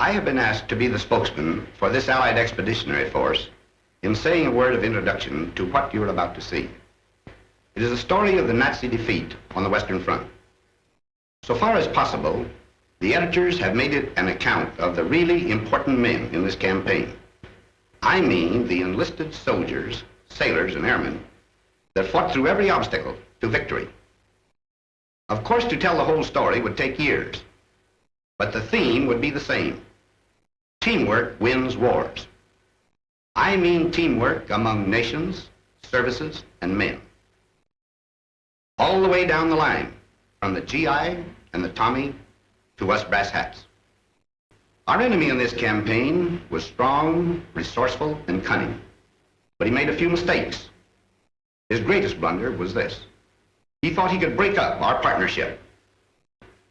I have been asked to be the spokesman for this Allied Expeditionary Force in saying a word of introduction to what you're about to see. It is a story of the Nazi defeat on the Western Front. So far as possible, the editors have made it an account of the really important men in this campaign. I mean the enlisted soldiers, sailors, and airmen that fought through every obstacle to victory. Of course, to tell the whole story would take years, but the theme would be the same. Teamwork wins wars. I mean teamwork among nations, services, and men. All the way down the line, from the GI and the Tommy to us brass hats. Our enemy in this campaign was strong, resourceful, and cunning, but he made a few mistakes. His greatest blunder was this. He thought he could break up our partnership,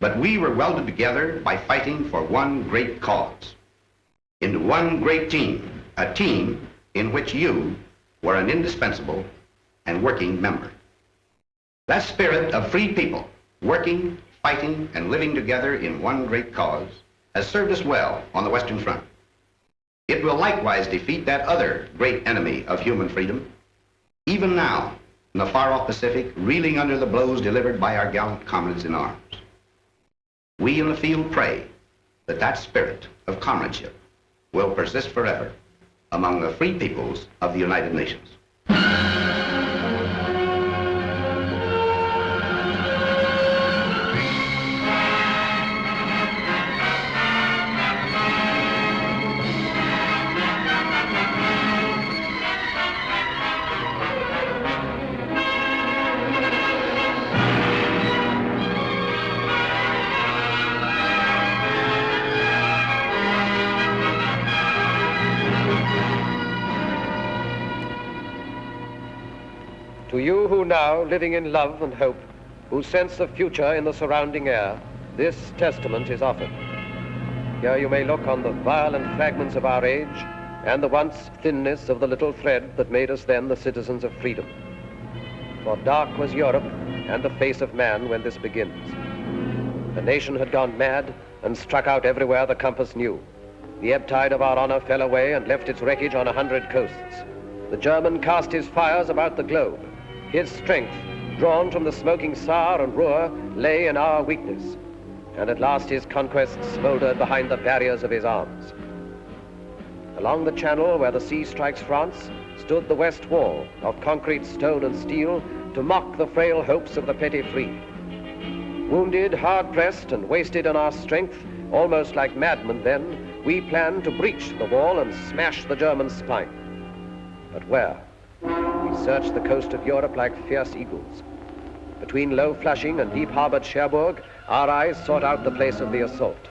but we were welded together by fighting for one great cause, into one great team, a team in which you were an indispensable and working member. That spirit of free people, working, fighting, and living together in one great cause, has served us well on the Western Front. It will likewise defeat that other great enemy of human freedom, even now in the far-off Pacific, reeling under the blows delivered by our gallant comrades in arms. We in the field pray that that spirit of comradeship will persist forever among the free peoples of the United Nations. To you who now, living in love and hope, who sense the future in the surrounding air, this testament is offered. Here you may look on the violent fragments of our age and the once thinness of the little thread that made us then the citizens of freedom. For dark was Europe and the face of man when this begins. The nation had gone mad and struck out everywhere the compass knew. The ebb tide of our honor fell away and left its wreckage on 100 coasts. The German cast his fires about the globe. His strength, drawn from the smoking Saar and Ruhr, lay in our weakness. And at last his conquests smoldered behind the barriers of his arms. Along the channel where the sea strikes France stood the West Wall of concrete, stone, and steel to mock the frail hopes of the petty free. Wounded, hard-pressed, and wasted in our strength, almost like madmen then, we planned to breach the wall and smash the German spine. But where? We searched the coast of Europe like fierce eagles. Between low Flushing and deep-harbored Cherbourg, our eyes sought out the place of the assault.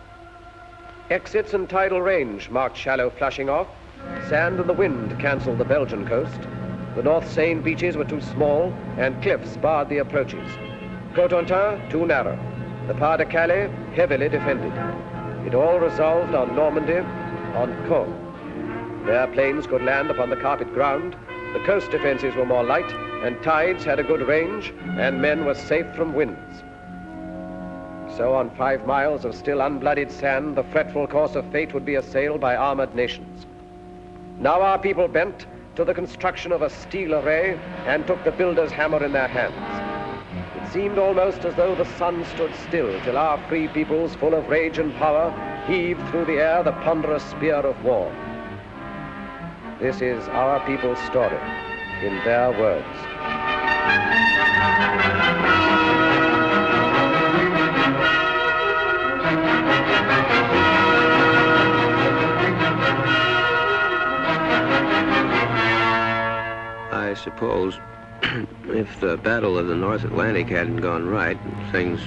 Exits and tidal range marked shallow Flushing off. Sand and the wind canceled the Belgian coast. The North Seine beaches were too small, and cliffs barred the approaches. Cotentin, too narrow. The Pas de Calais, heavily defended. It all resolved on Normandy, on Caen. There planes could land upon the carpet ground. The coast defenses were more light, and tides had a good range, and men were safe from winds. So on 5 miles of still unbloodied sand, the fretful course of fate would be assailed by armored nations. Now our people bent to the construction of a steel array and took the builder's hammer in their hands. It seemed almost as though the sun stood still till our free peoples, full of rage and power, heaved through the air the ponderous spear of war. This is our people's story, in their words. I suppose if the Battle of the North Atlantic hadn't gone right, things,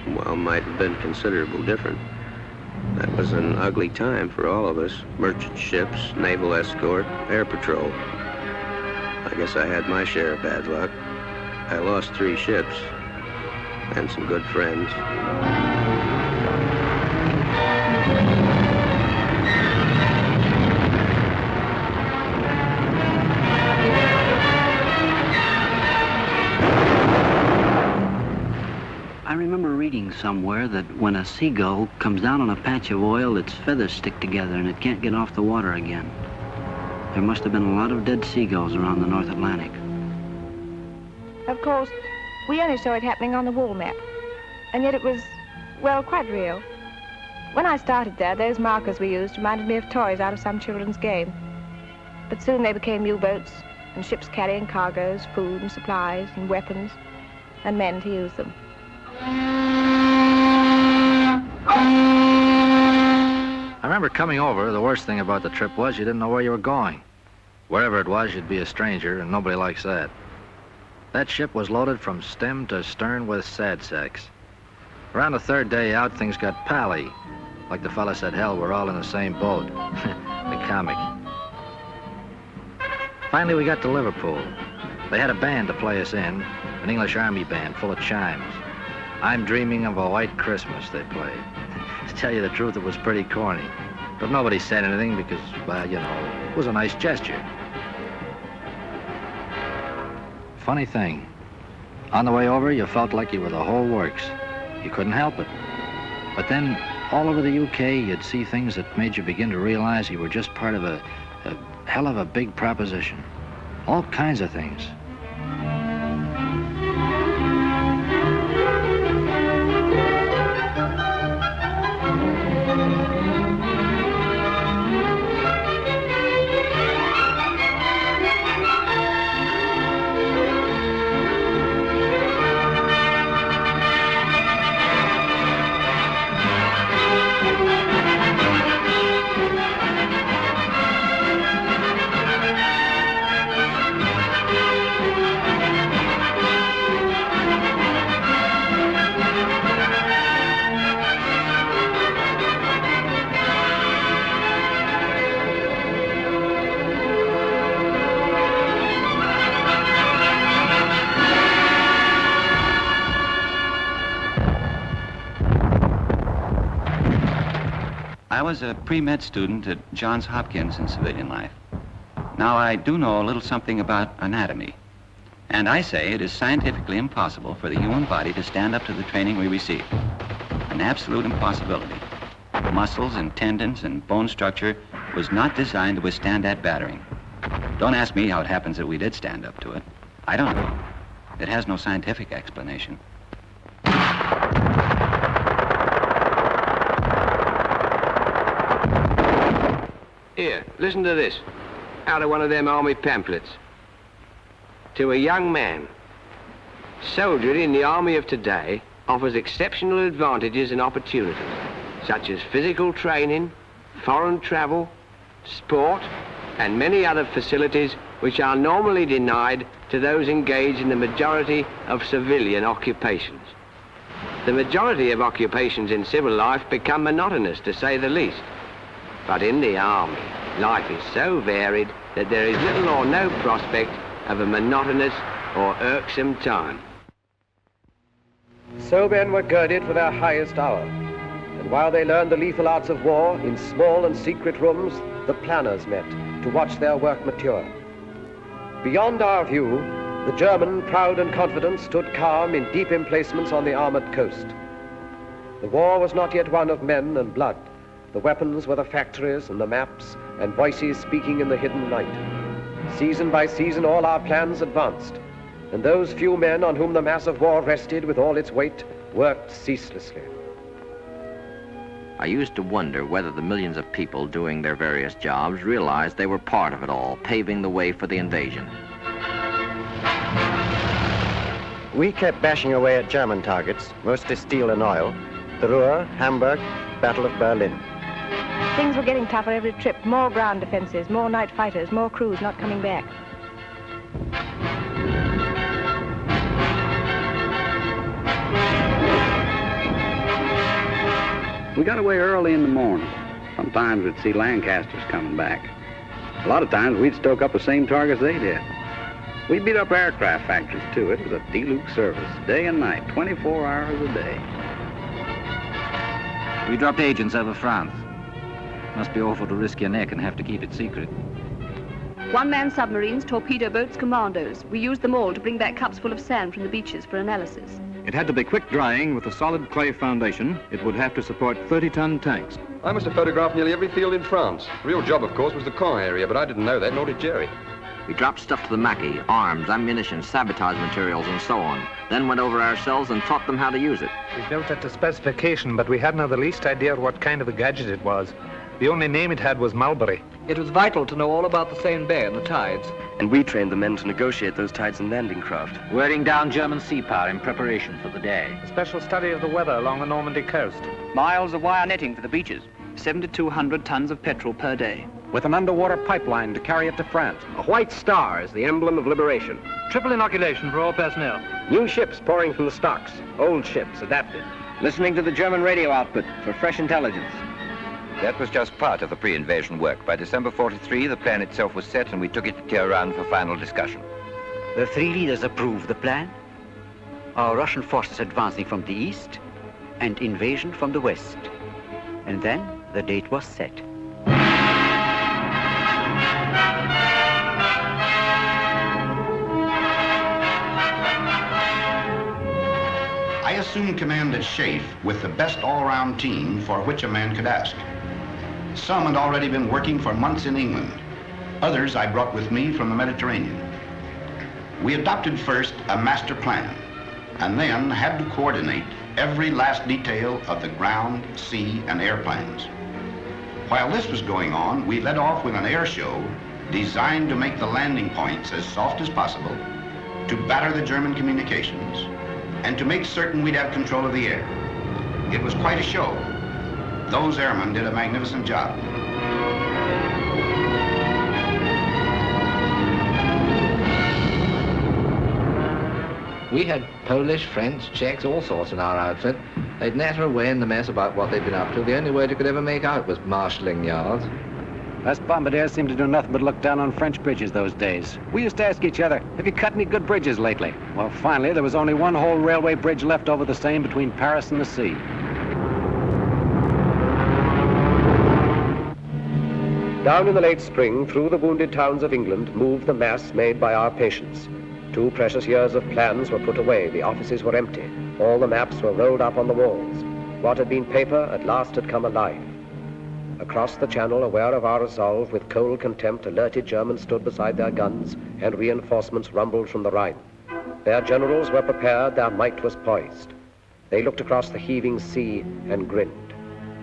well, might have been considerably different. That was an ugly time for all of us. Merchant ships, naval escort, air patrol. I guess I had my share of bad luck. I lost 3 ships and some good friends. I remember reading somewhere that when a seagull comes down on a patch of oil, its feathers stick together and it can't get off the water again. There must have been a lot of dead seagulls around the North Atlantic. Of course, we only saw it happening on the wall map. And yet it was, well, quite real. When I started there, those markers we used reminded me of toys out of some children's game. But soon they became U-boats and ships carrying cargoes, food and supplies and weapons, and men to use them. I remember coming over, the worst thing about the trip was you didn't know where you were going. Wherever it was, you'd be a stranger, and nobody likes that. That ship was loaded from stem to stern with sad sacks. Around the third day out, things got pally. Like the fella said, hell, we're all in the same boat. The comic. Finally, we got to Liverpool. They had a band to play us in, an English Army band full of chimes. I'm Dreaming of a White Christmas, they played. To tell you the truth, it was pretty corny. But nobody said anything because, well, you know, it was a nice gesture. Funny thing, on the way over, you felt like you were the whole works. You couldn't help it. But then, all over the UK, you'd see things that made you begin to realize you were just part of a hell of a big proposition. All kinds of things. I was a pre-med student at Johns Hopkins in civilian life. Now, I do know a little something about anatomy. And I say it is scientifically impossible for the human body to stand up to the training we receive. An absolute impossibility. Muscles and tendons and bone structure was not designed to withstand that battering. Don't ask me how it happens that we did stand up to it. I don't know. It has no scientific explanation. Here, listen to this, out of one of them army pamphlets. To a young man, soldiering in the army of today offers exceptional advantages and opportunities, such as physical training, foreign travel, sport, and many other facilities which are normally denied to those engaged in the majority of civilian occupations. The majority of occupations in civil life become monotonous, to say the least. But in the army, life is so varied that there is little or no prospect of a monotonous or irksome time. So men were girded for their highest hour. And while they learned the lethal arts of war, in small and secret rooms, the planners met to watch their work mature. Beyond our view, the German, proud and confident, stood calm in deep emplacements on the armored coast. The war was not yet one of men and blood. The weapons were the factories and the maps and voices speaking in the hidden night. Season by season, all our plans advanced, and those few men on whom the mass of war rested with all its weight worked ceaselessly. I used to wonder whether the millions of people doing their various jobs realized they were part of it all, paving the way for the invasion. We kept bashing away at German targets, mostly steel and oil. The Ruhr, Hamburg, Battle of Berlin. Things were getting tougher every trip. More ground defenses, more night fighters, more crews not coming back. We got away early in the morning. Sometimes we'd see Lancasters coming back. A lot of times we'd stoke up the same targets they did. We beat up aircraft factories, too. It was a D-Luke service, day and night, 24 hours a day. We dropped agents over France. Must be awful to risk your neck and have to keep it secret. One-man submarines, torpedo boats, commandos. We used them all to bring back cups full of sand from the beaches for analysis. It had to be quick drying with a solid clay foundation. It would have to support 30-ton tanks. I must have photographed nearly every field in France. The real job, of course, was the Caen area, but I didn't know that, nor did Jerry. We dropped stuff to the Mackey, arms, ammunition, sabotage materials, and so on. Then went over ourselves and taught them how to use it. We built it to specification, but we hadn't the least idea what kind of a gadget it was. The only name it had was Mulberry. It was vital to know all about the Seine Bay and the tides. And we trained the men to negotiate those tides and landing craft. Wearing down German sea power in preparation for the day. A special study of the weather along the Normandy coast. Miles of wire netting for the beaches. 7,200 tons of petrol per day. With an underwater pipeline to carry it to France. A white star is the emblem of liberation. Triple inoculation for all personnel. New ships pouring from the stocks. Old ships adapted. Listening to the German radio output for fresh intelligence. That was just part of the pre-invasion work. By December 43, the plan itself was set, and we took it to Tehran for final discussion. The three leaders approved the plan. Our Russian forces advancing from the east and invasion from the west. And then the date was set. I assumed command at Schaeff with the best all-round team for which a man could ask. Some had already been working for months in England. Others I brought with me from the Mediterranean. We adopted first a master plan, and then had to coordinate every last detail of the ground, sea, and air plans. While this was going on, we led off with an air show designed to make the landing points as soft as possible, to batter the German communications, and to make certain we'd have control of the air. It was quite a show. Those airmen did a magnificent job. We had Polish, French, Czechs, all sorts in our outfit. They'd natter away in the mess about what they'd been up to. The only word you could ever make out was marshalling yards. Us bombardiers seemed to do nothing but look down on French bridges those days. We used to ask each other, have you cut any good bridges lately? Well, finally, there was only one whole railway bridge left over the Seine between Paris and the sea. Down in the late spring, through the wounded towns of England, moved the mass made by our patients. 2 precious years of plans were put away. The offices were empty. All the maps were rolled up on the walls. What had been paper at last had come alive. Across the channel, aware of our resolve, with cold contempt, alerted Germans stood beside their guns, and reinforcements rumbled from the Rhine. Their generals were prepared, their might was poised. They looked across the heaving sea and grinned.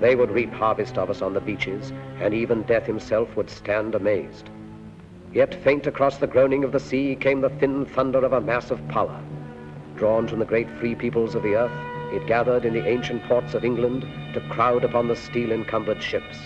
They would reap harvest of us on the beaches, and even death himself would stand amazed. Yet faint across the groaning of the sea came the thin thunder of a massive power. Drawn from the great free peoples of the earth, it gathered in the ancient ports of England to crowd upon the steel-encumbered ships.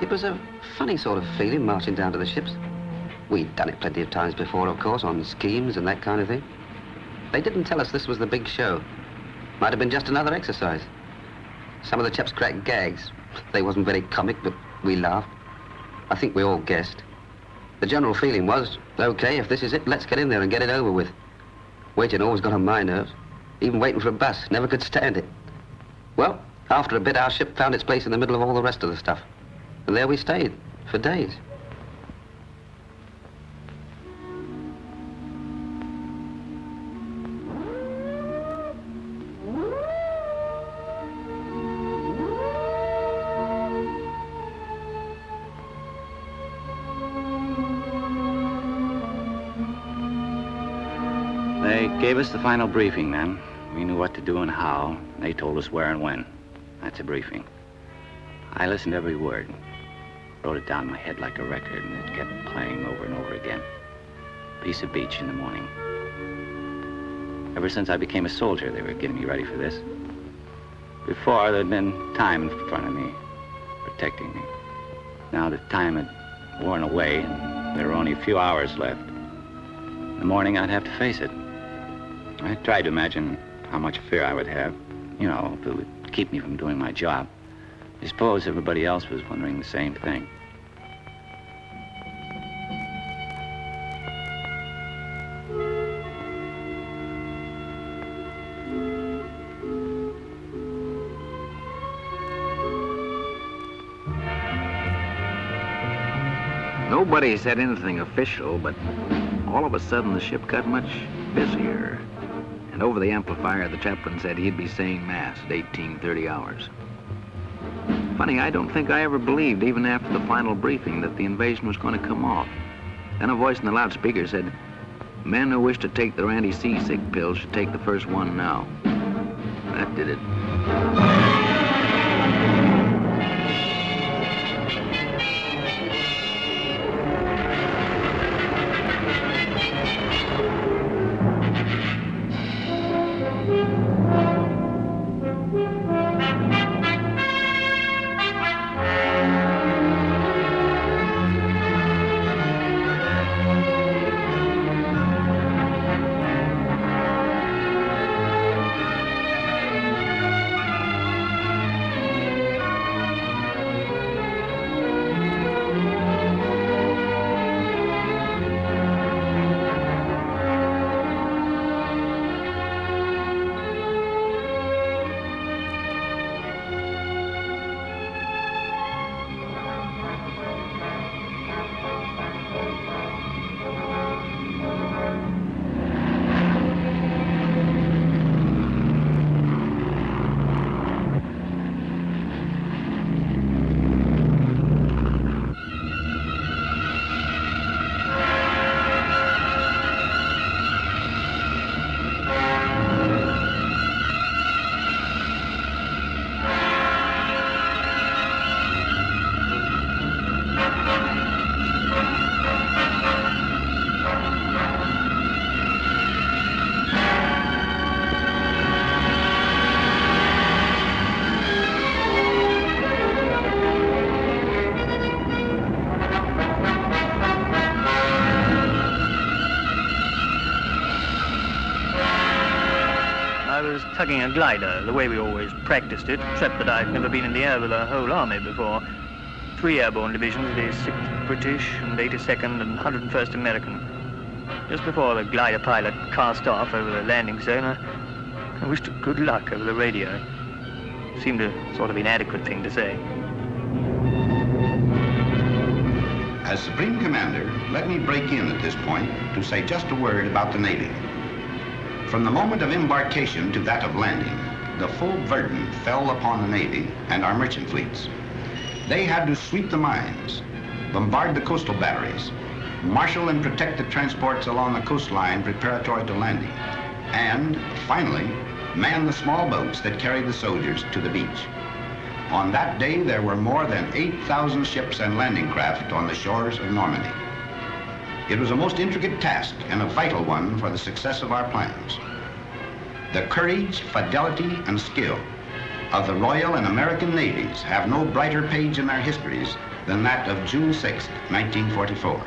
It was a funny sort of feeling marching down to the ships. We'd done it plenty of times before, of course, on schemes and that kind of thing. They didn't tell us this was the big show. Might have been just another exercise. Some of the chaps cracked gags. They wasn't very comic, but we laughed. I think we all guessed. The general feeling was, okay, if this is it, let's get in there and get it over with. Waiting always got on my nerves. Even waiting for a bus, never could stand it. Well, after a bit, our ship found its place in the middle of all the rest of the stuff. And there we stayed, for days. They gave us the final briefing then. We knew what to do and how. They told us where and when. That's a briefing. I listened to every word. Wrote it down in my head like a record, and it kept playing over and over again. piece of beach in the morning. Ever since I became a soldier, they were getting me ready for this. Before, there'd been time in front of me, protecting me. Now the time had worn away, and there were only a few hours left. In the morning, I'd have to face it. I tried to imagine how much fear I would have, you know, if it would keep me from doing my job. I suppose everybody else was wondering the same thing. Nobody said anything official, but all of a sudden the ship got much busier. And over the amplifier, the chaplain said he'd be saying Mass at 18:30 hours. Funny, I don't think I ever believed, even after the final briefing, that the invasion was going to come off. Then a voice in the loudspeaker said, "Men who wish to take their anti-seasick pills should take the first one now." That did it. Tugging a glider, the way we always practiced it, except that I'd never been in the air with a whole army before. 3 airborne divisions, the 6th British and 82nd and 101st American. Just before the glider pilot cast off over the landing zone, I wished her good luck over the radio. It seemed a sort of inadequate thing to say. As Supreme Commander, let me break in at this point to say just a word about the Navy. From the moment of embarkation to that of landing, the full burden fell upon the Navy and our merchant fleets. They had to sweep the mines, bombard the coastal batteries, marshal and protect the transports along the coastline preparatory to landing, and, finally, man the small boats that carried the soldiers to the beach. On that day, there were more than 8,000 ships and landing craft on the shores of Normandy. It was a most intricate task and a vital one for the success of our plans. The courage, fidelity, and skill of the Royal and American Navies have no brighter page in their histories than that of June 6, 1944.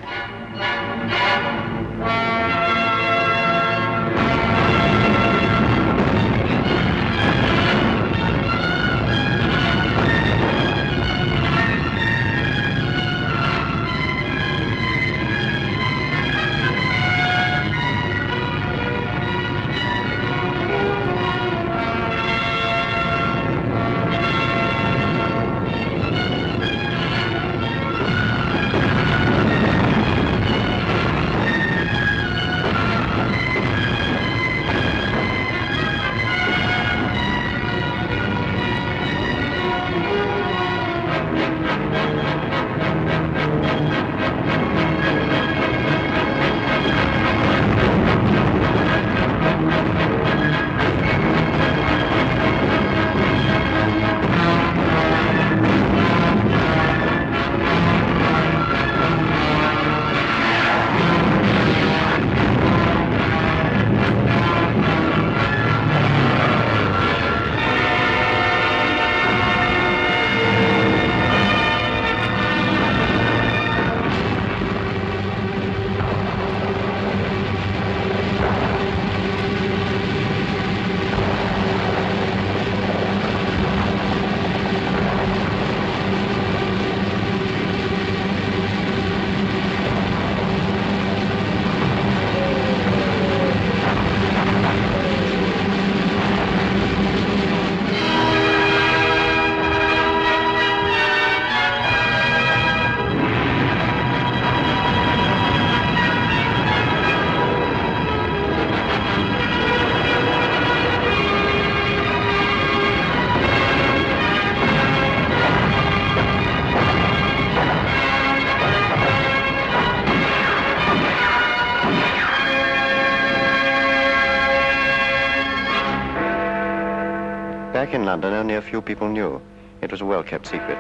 Back in London, only a few people knew. It was a well-kept secret.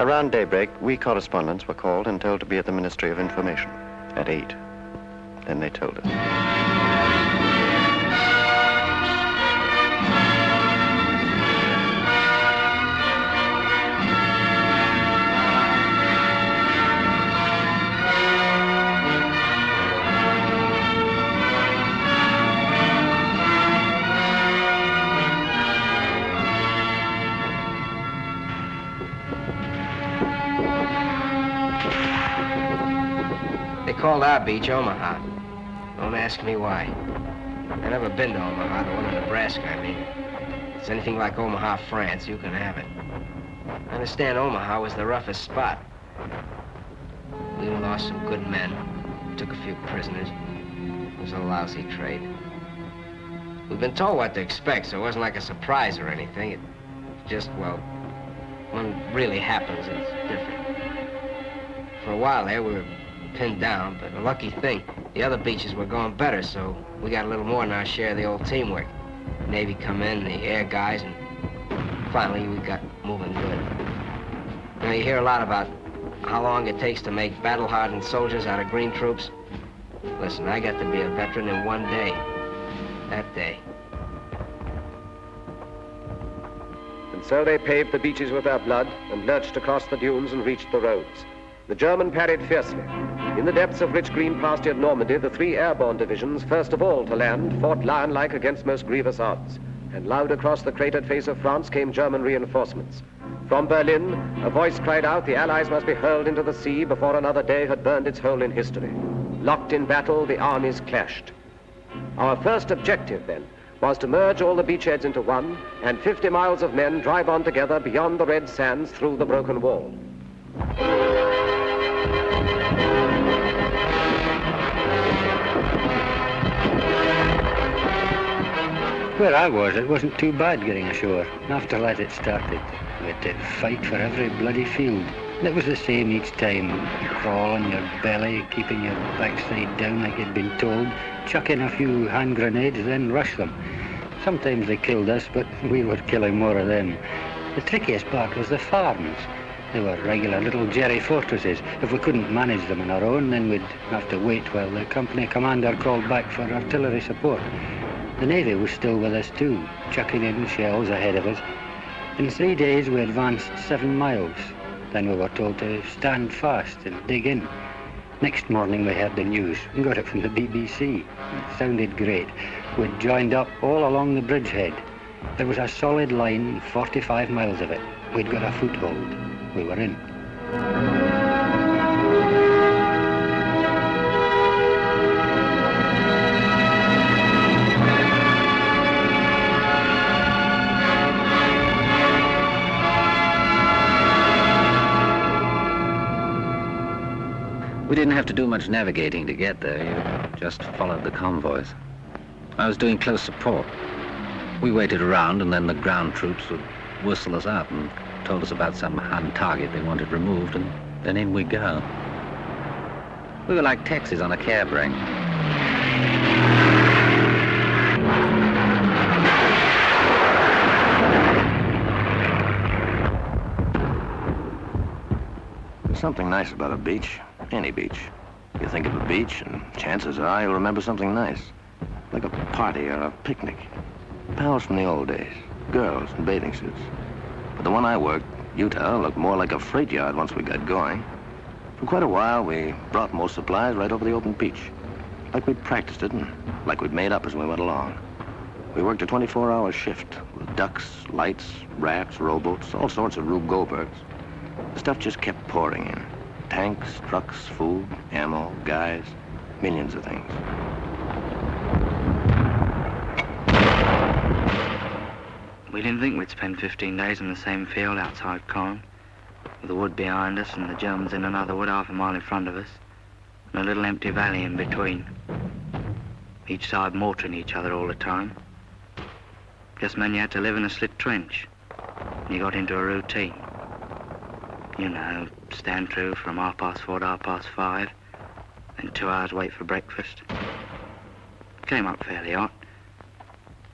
Around daybreak, we correspondents were called and told to be at the Ministry of Information at 8. Then they told us. They called our beach Omaha. Don't ask me why. I've never been to Omaha, the one in Nebraska, I mean. If it's anything like Omaha, France, you can have it. I understand Omaha was the roughest spot. We lost some good men, took a few prisoners. It was a lousy trade. We've been told what to expect, so it wasn't like a surprise or anything. It just, well, when it really happens, it's different. For a while there, we were pinned down, but a lucky thing, the other beaches were going better, so we got a little more than our share of the old teamwork. Navy come in, the air guys, and finally we got moving good. Now, you hear a lot about how long it takes to make battle-hardened soldiers out of green troops. Listen, I got to be a veteran in one day. That day. And so they paved the beaches with their blood and lurched across the dunes and reached the roads. The German parried fiercely. In the depths of rich green pastured Normandy, the 3 airborne divisions, first of all to land, fought lion-like against most grievous odds. And loud across the cratered face of France came German reinforcements. From Berlin, a voice cried out the Allies must be hurled into the sea before another day had burned its hole in history. Locked in battle, the armies clashed. Our first objective, then, was to merge all the beachheads into one, and 50 miles of men drive on together beyond the red sands through the broken wall. Where I was, it wasn't too bad getting ashore. After that it started. We had to fight for every bloody field. And it was the same each time. Crawl on your belly, keeping your backside down like you'd been told, chuck in a few hand grenades, then rush them. Sometimes they killed us, but we were killing more of them. The trickiest part was the farms. They were regular little jerry fortresses. If we couldn't manage them on our own, then we'd have to wait while the company commander called back for artillery support. The Navy was still with us too, chucking in shells ahead of us. In 3 days we advanced 7 miles. Then we were told to stand fast and dig in. Next morning we heard the news and got it from the BBC. It sounded great. We'd joined up all along the bridgehead. There was a solid line, 45 miles of it. We'd got a foothold. We were in. We didn't have to do much navigating to get there. You just followed the convoys. I was doing close support. We waited around, and then the ground troops would whistle us out and told us about some hand target they wanted removed, and then in we go. We were like taxis on a cab ring. There's something nice about a beach. Any beach. You think of a beach, and chances are you'll remember something nice. Like a party or a picnic. Pals from the old days. Girls in bathing suits. But the one I worked, Utah, looked more like a freight yard once we got going. For quite a while, we brought most supplies right over the open beach. Like we'd practiced it, and like we'd made up as we went along. We worked a 24-hour shift with ducks, lights, rafts, rowboats, all sorts of Rube Goldbergs. The stuff just kept pouring in. Tanks, trucks, food, ammo, guys, millions of things. We didn't think we'd spend 15 days in the same field outside Corinth, with the wood behind us and the Germans in another wood half a mile in front of us, and a little empty valley in between. Each side mortaring each other all the time. Just meant you had to live in a slit trench, and you got into a routine. You know, stand through from 4:30 to 5:30, then 2 hours wait for breakfast. Came up fairly hot.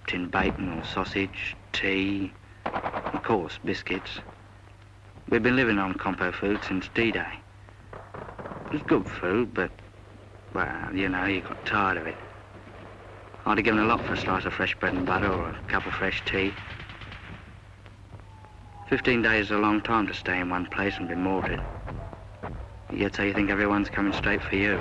Tin bacon or sausage, tea, Of course, biscuits. We'd been living on compo food since D-Day. It was good food, but, well, you know, you got tired of it. I'd have given a lot for a slice of fresh bread and butter or a cup of fresh tea. 15 days is a long time to stay in one place and be mortared. Yet so you think everyone's coming straight for you.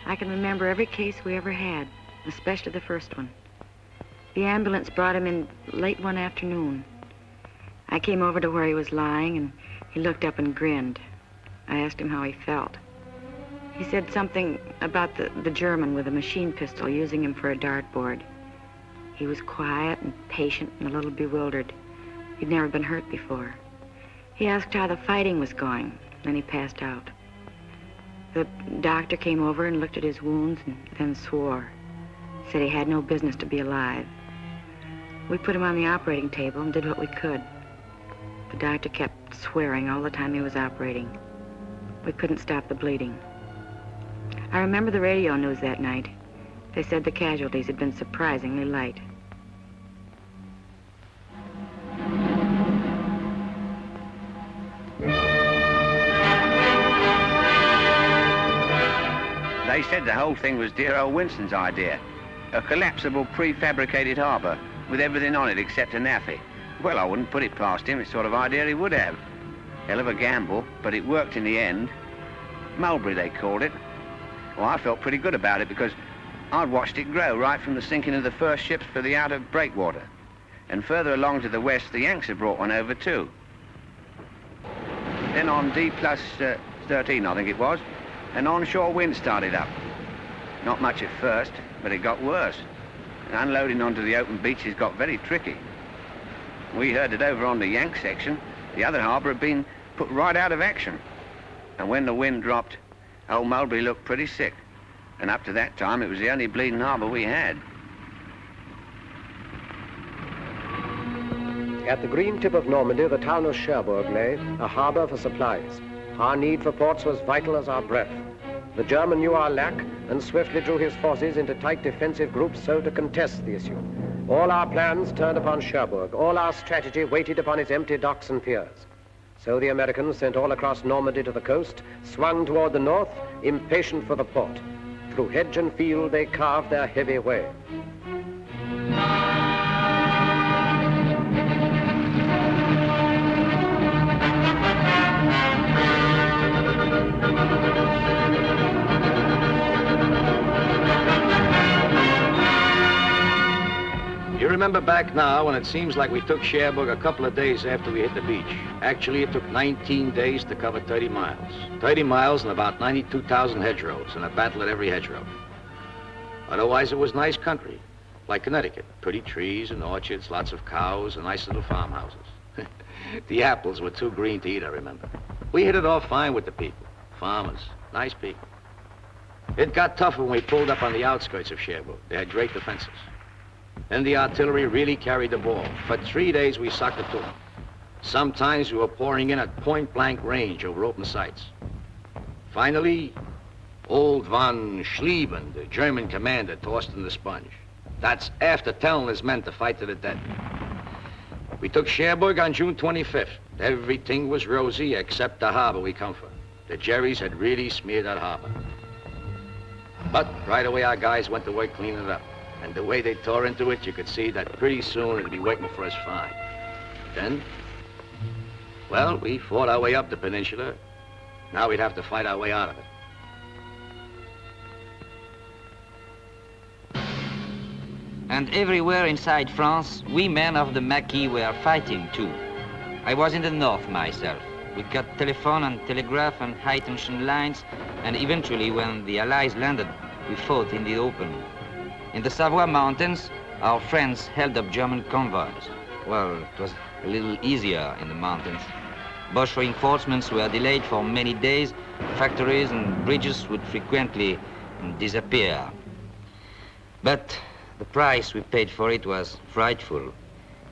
I can remember every case we ever had, especially the first one. The ambulance brought him in late one afternoon. I came over to where he was lying, and he looked up and grinned. I asked him how he felt. He said something about the German with a machine pistol using him for a dartboard. He was quiet and patient and a little bewildered. He'd never been hurt before. He asked how the fighting was going, then he passed out. The doctor came over and looked at his wounds and then swore. Said he had no business to be alive. We put him on the operating table and did what we could. The doctor kept swearing all the time he was operating. We couldn't stop the bleeding. I remember the radio news that night. They said the casualties had been surprisingly light. They said the whole thing was dear old Winston's idea. A collapsible prefabricated harbour with everything on it except a naffy. Well, I wouldn't put it past him. It's the sort of idea he would have. Hell of a gamble, but it worked in the end. Mulberry, they called it. Well, I felt pretty good about it because I'd watched it grow right from the sinking of the first ships for the outer breakwater. And further along to the west, the Yanks had brought one over too. Then on D+13, I think it was, an onshore wind started up. Not much at first, but it got worse. And unloading onto the open beaches got very tricky. We heard that over on the Yank section, the other harbour had been put right out of action. And when the wind dropped, old Mulberry looked pretty sick. And up to that time, it was the only bleeding harbour we had. At the green tip of Normandy, the town of Cherbourg lay, a harbour for supplies. Our need for ports was vital as our breath. The German knew our lack and swiftly drew his forces into tight defensive groups so to contest the issue. All our plans turned upon Cherbourg. All our strategy waited upon its empty docks and piers. So the Americans, sent all across Normandy to the coast, swung toward the north, impatient for the port. Through hedge and field, they carved their heavy way. You remember back now when it seems like we took Cherbourg a couple of days after we hit the beach. Actually, it took 19 days to cover 30 miles. 30 miles and about 92,000 hedgerows, and a battle at every hedgerow. Otherwise, it was nice country, like Connecticut. Pretty trees and orchards, lots of cows, and nice little farmhouses. The apples were too green to eat, I remember. We hit it off fine with the people. Farmers, nice people. It got tough when we pulled up on the outskirts of Cherbourg. They had great defenses. Then the artillery really carried the ball. For 3 days, we sucked it to them. Sometimes we were pouring in at point-blank range over open sights. Finally, old von Schlieben, the German commander, tossed in the sponge. That's after telling his men to fight to the death. We took Cherbourg on June 25th. Everything was rosy except the harbor we come from. The Jerrys had really smeared that harbor. But right away, our guys went to work cleaning it up. And the way they tore into it, you could see that pretty soon it'd be waiting for us fine. Then, well, we fought our way up the peninsula. Now we'd have to fight our way out of it. And everywhere inside France, we men of the Maquis were fighting too. I was in the north myself. We cut telephone and telegraph and high-tension lines, and eventually when the Allies landed, we fought in the open. In the Savoy Mountains, our friends held up German convoys. Well, it was a little easier in the mountains. Boche reinforcements were delayed for many days. Factories and bridges would frequently disappear. But the price we paid for it was frightful.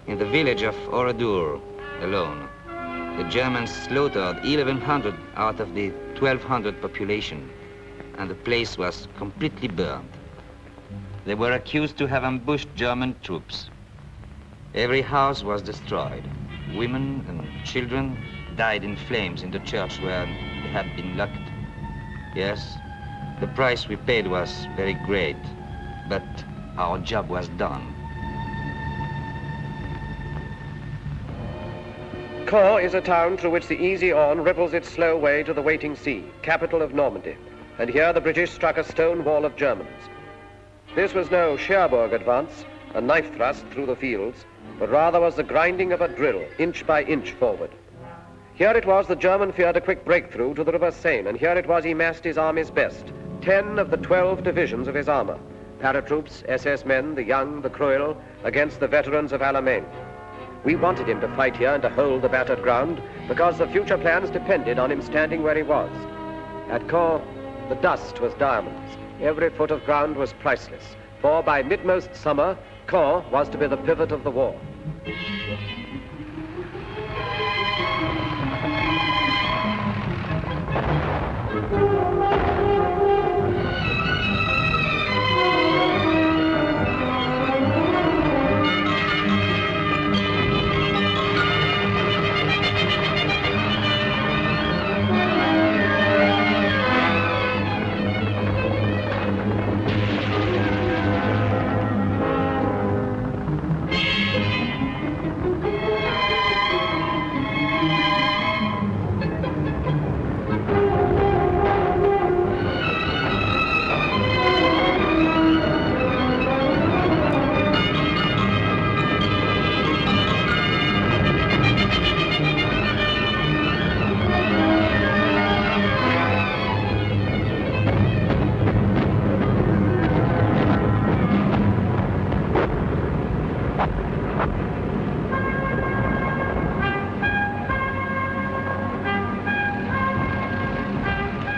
In the village of Oradour alone, the Germans slaughtered 1,100 out of the 1,200 population, and the place was completely burned. They were accused to have ambushed German troops. Every house was destroyed. Women and children died in flames in the church where they had been locked. Yes, the price we paid was very great, but our job was done. Caen is a town through which the easy Orne ripples its slow way to the waiting sea, capital of Normandy. And here the British struck a stone wall of Germans. This was no Cherbourg advance, a knife thrust through the fields, but rather was the grinding of a drill, inch by inch forward. Here it was the German feared a quick breakthrough to the River Seine, and here it was he massed his army's best, 10 of the 12 divisions of his armor, paratroops, SS men, the young, the cruel, against the veterans of Alamein. We wanted him to fight here and to hold the battered ground because the future plans depended on him standing where he was. At Caen, the dust was diamonds. Every foot of ground was priceless, for by mid-most summer, Caen was to be the pivot of the war.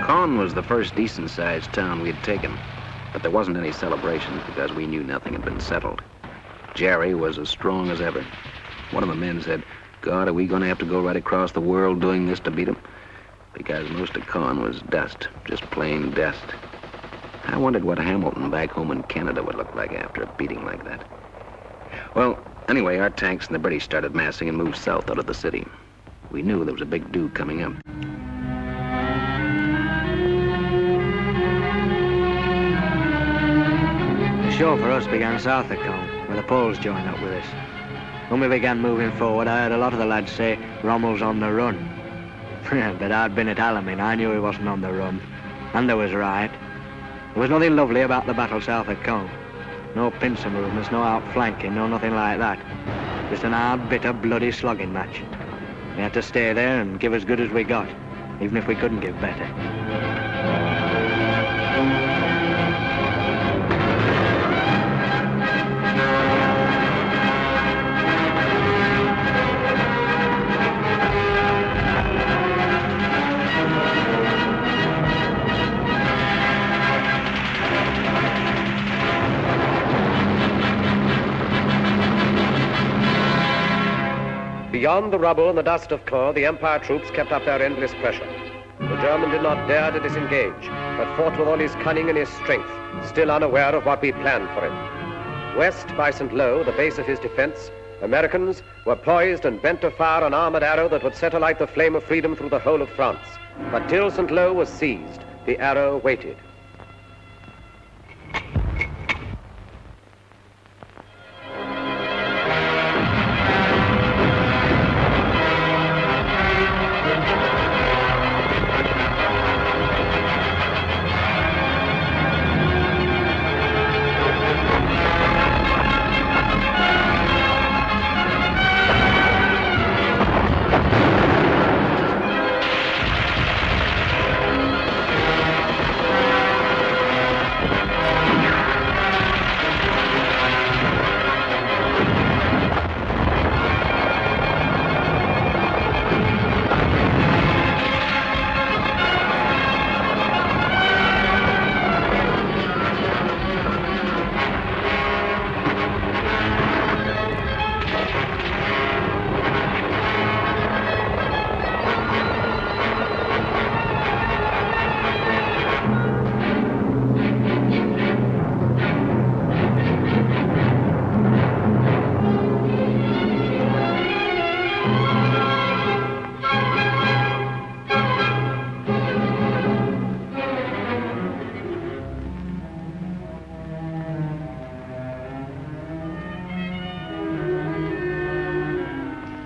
Caen was the first decent-sized town we had taken, but there wasn't any celebration because we knew nothing had been settled. Jerry was as strong as ever. One of the men said, "God, are we going to have to go right across the world doing this to beat 'em?" Because most of Caen was dust, just plain dust. I wondered what Hamilton back home in Canada would look like after a beating like that. Well, anyway, our tanks and the British started massing and moved south out of the city. We knew there was a big do coming up. The show for us began south of Caen, where the Poles joined up with us. When we began moving forward, I heard a lot of the lads say Rommel's on the run. But I'd been at Alamein, I knew he wasn't on the run. And there was riot. There was nothing lovely about the battle south of Caen. No pincer movements, no outflanking, no nothing like that. Just an hard, bitter, bloody slogging match. We had to stay there and give as good as we got, even if we couldn't give better. Beyond the rubble and the dust of Caen, the Empire troops kept up their endless pressure. The German did not dare to disengage, but fought with all his cunning and his strength, still unaware of what we planned for him. West by St. Lo, the base of his defense, Americans were poised and bent to fire an armored arrow that would set alight the flame of freedom through the whole of France. But till St. Lo was seized, the arrow waited.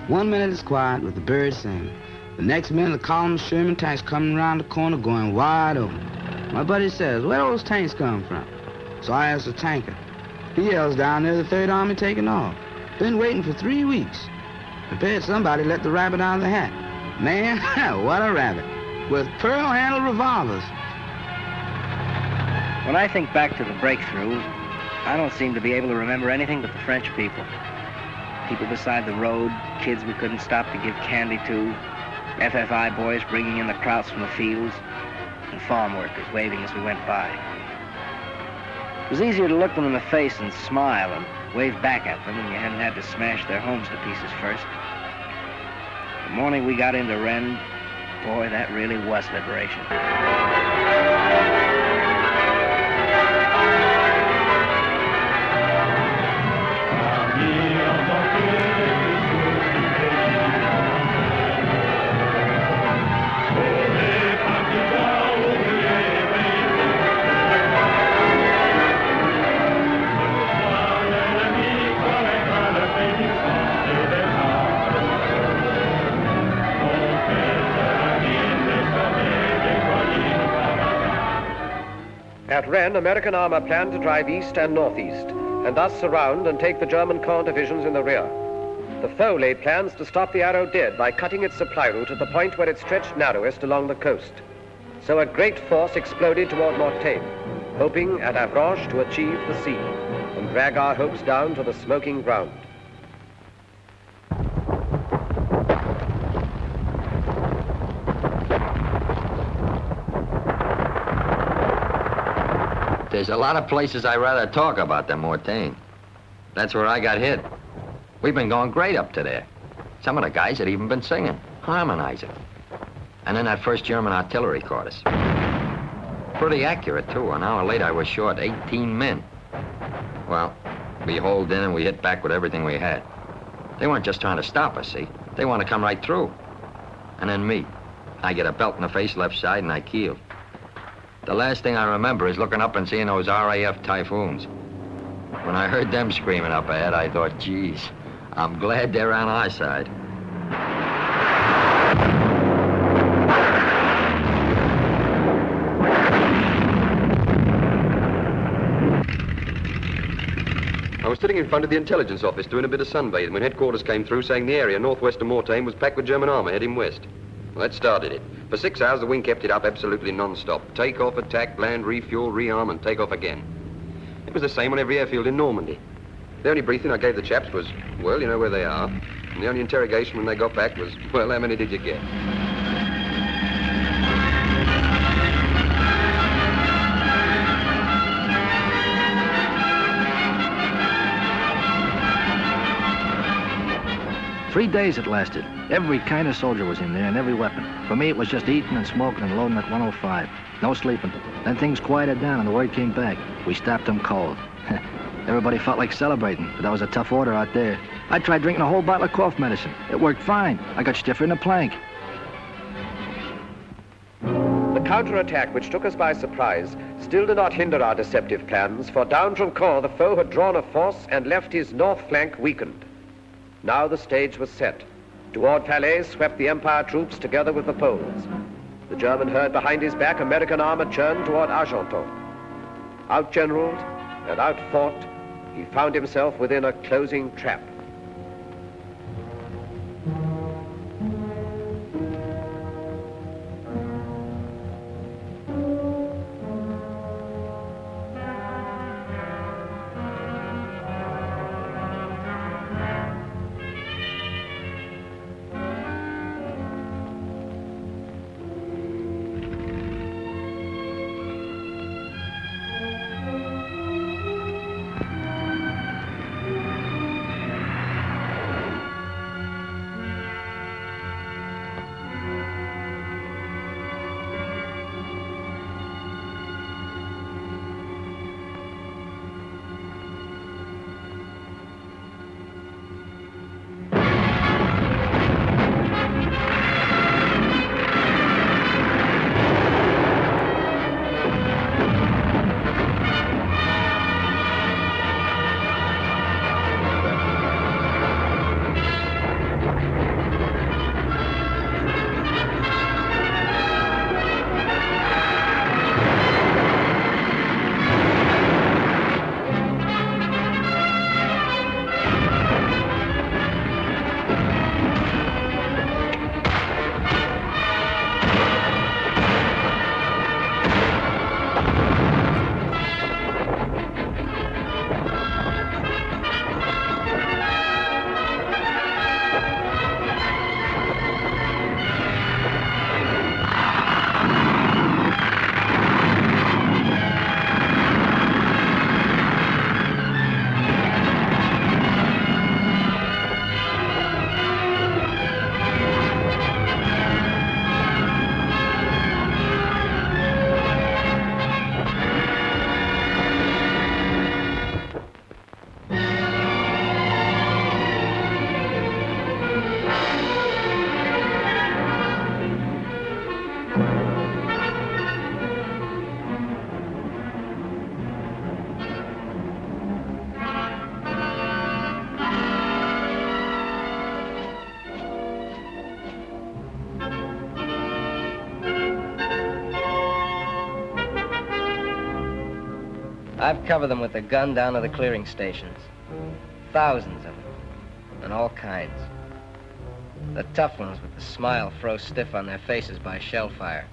1 minute it's quiet with the birds singing. The next minute, the column of Sherman tanks coming around the corner going wide open. My buddy says, where those tanks come from? So I ask the tanker. He yells down there, the Third Army taking off. Been waiting for 3 weeks. Prepared somebody let the rabbit out of the hat. Man, what a rabbit. With pearl-handled revolvers. When I think back to the breakthrough, I don't seem to be able to remember anything but the French people. People beside the road, kids we couldn't stop to give candy to, FFI boys bringing in the krauts from the fields, and farm workers waving as we went by. It was easier to look them in the face and smile and wave back at them when you hadn't had to smash their homes to pieces first. The morning we got into Rennes, boy, that really was liberation. At Rennes, American armor planned to drive east and northeast, and thus surround and take the German corps divisions in the rear. The foe laid plans to stop the Arrow dead by cutting its supply route at the point where it stretched narrowest along the coast. So a great force exploded toward Mortain, hoping at Avranches to achieve the sea and drag our hopes down to the smoking ground. There's a lot of places I'd rather talk about than Mortain. That's where I got hit. We've been going great up to there. Some of the guys had even been singing, harmonizing. And then that first German artillery caught us. Pretty accurate, too. An hour later, I was short 18 men. Well, we holed in and we hit back with everything we had. They weren't just trying to stop us, see? They want to come right through. And then me. I get a belt in the face left side and I keeled. The last thing I remember is looking up and seeing those RAF Typhoons. When I heard them screaming up ahead, I thought, geez, I'm glad they're on our side. I was sitting in front of the intelligence office doing a bit of sunbathing when headquarters came through saying the area northwest of Mortain was packed with German armor heading west. Well, that started it. For 6 hours, the wing kept it up absolutely non-stop. Take off, attack, land, refuel, rearm, and take off again. It was the same on every airfield in Normandy. The only briefing I gave the chaps was, well, you know where they are. And the only interrogation when they got back was, well, how many did you get? Three days it lasted. Every kind of soldier was in there and every weapon. For me, it was just eating and smoking and loading at 105. No sleeping. Then things quieted down and the word came back. We stopped them cold. Everybody felt like celebrating, but that was a tough order out there. I tried drinking a whole bottle of cough medicine. It worked fine. I got stiffer than a plank. The counterattack, which took us by surprise, still did not hinder our deceptive plans, for down from Caen the foe had drawn a force and left his north flank weakened. Now the stage was set. Toward Falaise swept the Empire troops together with the Poles. The German heard behind his back American armor churned toward Argenton. Outgeneraled and outfought, he found himself within a closing trap. I've covered them with the gun down to the clearing stations. Thousands of them, and all kinds. The tough ones with the smile froze stiff on their faces by shell fire.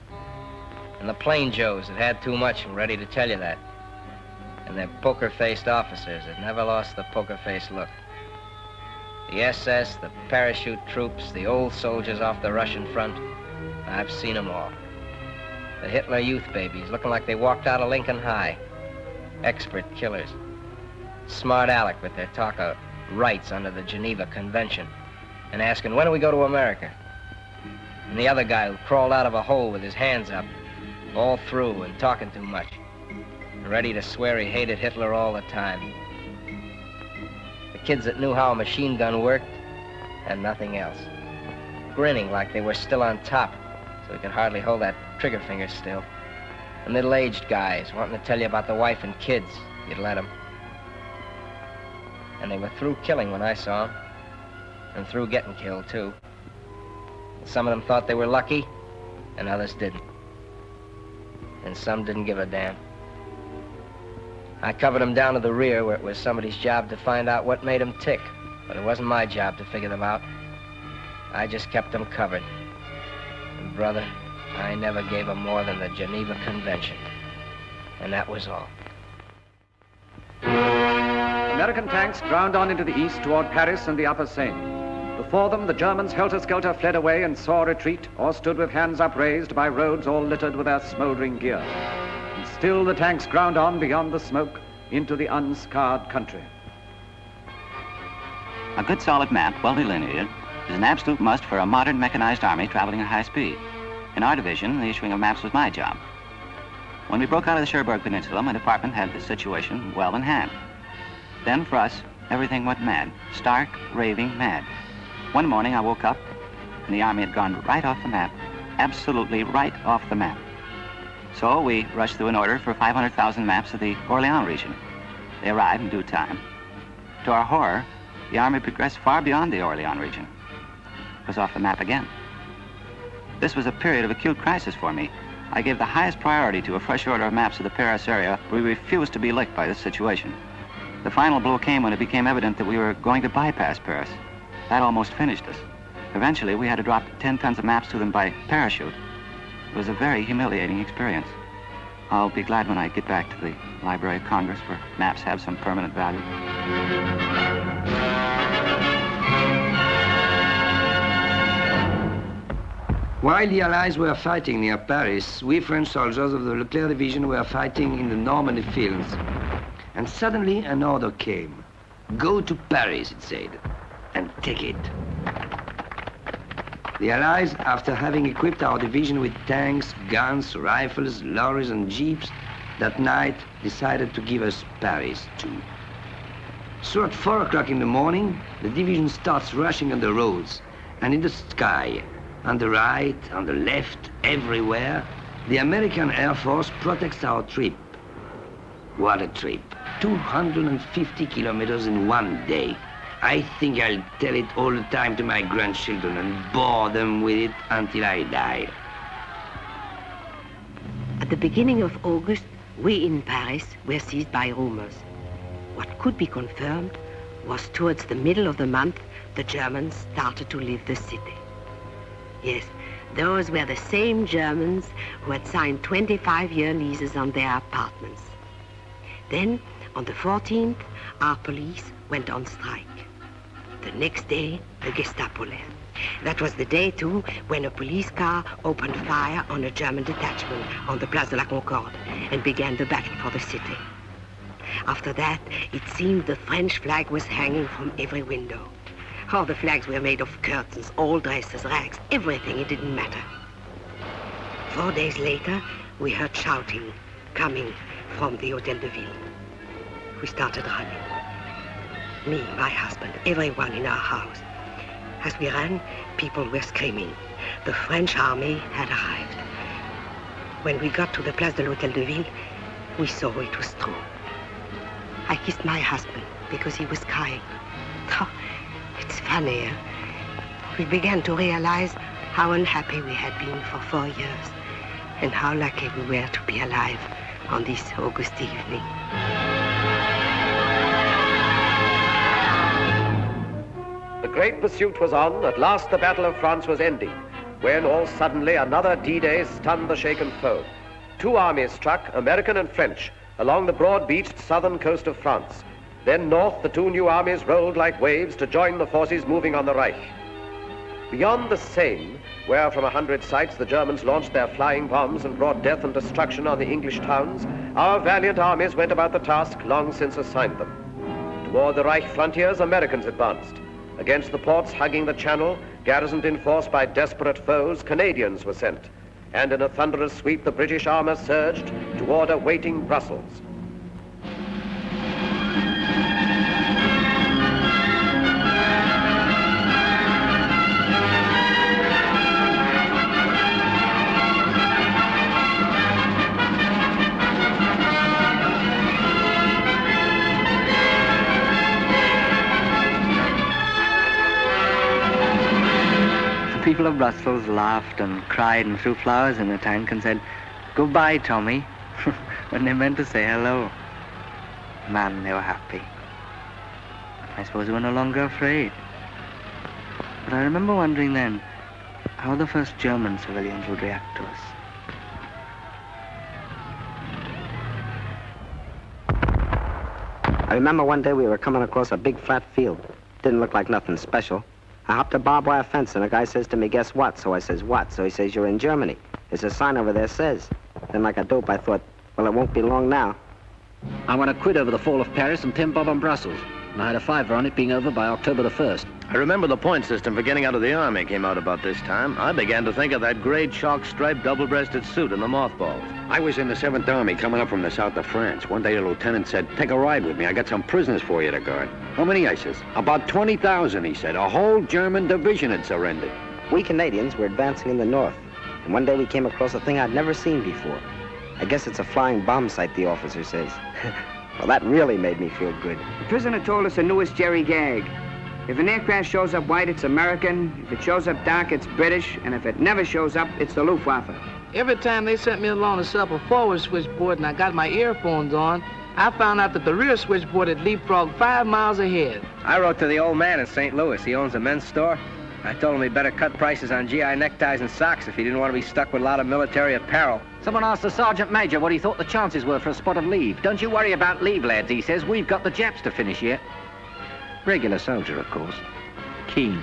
And the plain Joes that had too much and ready to tell you that. And their poker-faced officers that never lost the poker-faced look. The SS, the parachute troops, the old soldiers off the Russian front, I've seen them all. The Hitler youth babies looking like they walked out of Lincoln High. Expert killers. Smart Alec with their talk of rights under the Geneva Convention and asking, when do we go to America? And the other guy who crawled out of a hole with his hands up, all through and talking too much, and ready to swear he hated Hitler all the time. The kids that knew how a machine gun worked and nothing else. Grinning like they were still on top, so he could hardly hold that trigger finger still. The middle-aged guys wanting to tell you about the wife and kids, you'd let them. And they were through killing when I saw them, and through getting killed, too. And some of them thought they were lucky, and others didn't. And some didn't give a damn. I covered them down to the rear where it was somebody's job to find out what made them tick, but it wasn't my job to figure them out. I just kept them covered. And brother, I never gave them more than the Geneva Convention. And that was all. American tanks ground on into the east toward Paris and the Upper Seine. Before them, the Germans helter-skelter fled away and saw retreat, or stood with hands upraised by roads all littered with their smoldering gear. And still the tanks ground on beyond the smoke into the unscarred country. A good solid map, well delineated, is an absolute must for a modern mechanized army traveling at high speed. In our division, the issuing of maps was my job. When we broke out of the Cherbourg Peninsula, my department had the situation well in hand. Then, for us, everything went mad, stark, raving mad. One morning, I woke up, and the army had gone right off the map, absolutely right off the map. So we rushed through an order for 500,000 maps of the Orléans region. They arrived in due time. To our horror, the army progressed far beyond the Orléans region. It was off the map again. This was a period of acute crisis for me. I gave the highest priority to a fresh order of maps of the Paris area. We refused to be licked by this situation. The final blow came when it became evident that we were going to bypass Paris. That almost finished us. Eventually, we had to drop 10 tons of maps to them by parachute. It was a very humiliating experience. I'll be glad when I get back to the Library of Congress where maps have some permanent value. While the Allies were fighting near Paris, we French soldiers of the Leclerc Division were fighting in the Normandy fields. And suddenly an order came. Go to Paris, it said, and take it. The Allies, after having equipped our division with tanks, guns, rifles, lorries, and jeeps, that night decided to give us Paris, too. So at 4 o'clock in the morning, the division starts rushing on the roads, and in the sky, on the right, on the left, everywhere, the American Air Force protects our trip. What a trip. 250 kilometers in one day. I think I'll tell it all the time to my grandchildren and bore them with it until I die. At the beginning of August, we in Paris were seized by rumors. What could be confirmed was towards the middle of the month, the Germans started to leave the city. Yes, those were the same Germans who had signed 25-year leases on their apartments. Then, on the 14th, our police went on strike. The next day, the Gestapo left. That was the day, too, when a police car opened fire on a German detachment on the Place de la Concorde and began the battle for the city. After that, it seemed the French flag was hanging from every window. All the flags were made of curtains, old dresses, rags, everything, it didn't matter. 4 days later, we heard shouting coming from the Hôtel de Ville. We started running. Me, my husband, everyone in our house. As we ran, people were screaming. The French army had arrived. When we got to the Place de l'Hôtel de Ville, we saw it was true. I kissed my husband because he was crying. Oh, it's funny, eh? We began to realize how unhappy we had been for 4 years and how lucky we were to be alive on this August evening. The great pursuit was on. At last the Battle of France was ending, when all suddenly another D-Day stunned the shaken foe. 2 armies struck, American and French, along the broad-beached southern coast of France. Then north, the 2 new armies rolled like waves to join the forces moving on the Reich. Beyond the Seine, where from 100 sites the Germans launched their flying bombs and brought death and destruction on the English towns, our valiant armies went about the task long since assigned them. Toward the Reich frontiers, Americans advanced. Against the ports hugging the Channel, garrisoned in force by desperate foes, Canadians were sent. And in a thunderous sweep, the British armor surged toward a waiting Brussels. The people of Brussels laughed and cried and threw flowers in the tank and said, "Goodbye, Tommy," when they meant to say hello. Man, they were happy. I suppose they were no longer afraid. But I remember wondering then how the first German civilians would react to us. I remember one day we were coming across a big flat field. Didn't look like nothing special. I hopped a barbed wire fence and a guy says to me, "Guess what?" So I says, "What?" So he says, "You're in Germany. There's a sign over there says." Then like a dope, I thought, well, it won't be long now. I won a quid over the fall of Paris and 10 bob on Brussels. And I had a fiver on it being over by October the 1st. I remember the point system for getting out of the Army came out about this time. I began to think of that gray chalk-striped double-breasted suit and the mothballs. I was in the 7th Army coming up from the south of France. One day a lieutenant said, "Take a ride with me. I got some prisoners for you to guard." "How many?" I says. "About 20,000, he said. A whole German division had surrendered." We Canadians were advancing in the north, and one day we came across a thing I'd never seen before. I guess it's a flying bomb site, the officer says. Well, that really made me feel good. The prisoner told us the newest Jerry gag. If an aircraft shows up white, it's American. If it shows up dark, it's British. And if it never shows up, it's the Luftwaffe. Every time they sent me along to set up a forward switchboard and I got my earphones on, I found out that the rear switchboard had leapfrogged 5 miles ahead. I wrote to the old man in St. Louis. He owns a men's store. I told him he'd better cut prices on GI neckties and socks if he didn't want to be stuck with a lot of military apparel. Someone asked the sergeant major what he thought the chances were for a spot of leave. "Don't you worry about leave, lads," he says. "We've got the Japs to finish yet." Regular soldier, of course. Keen.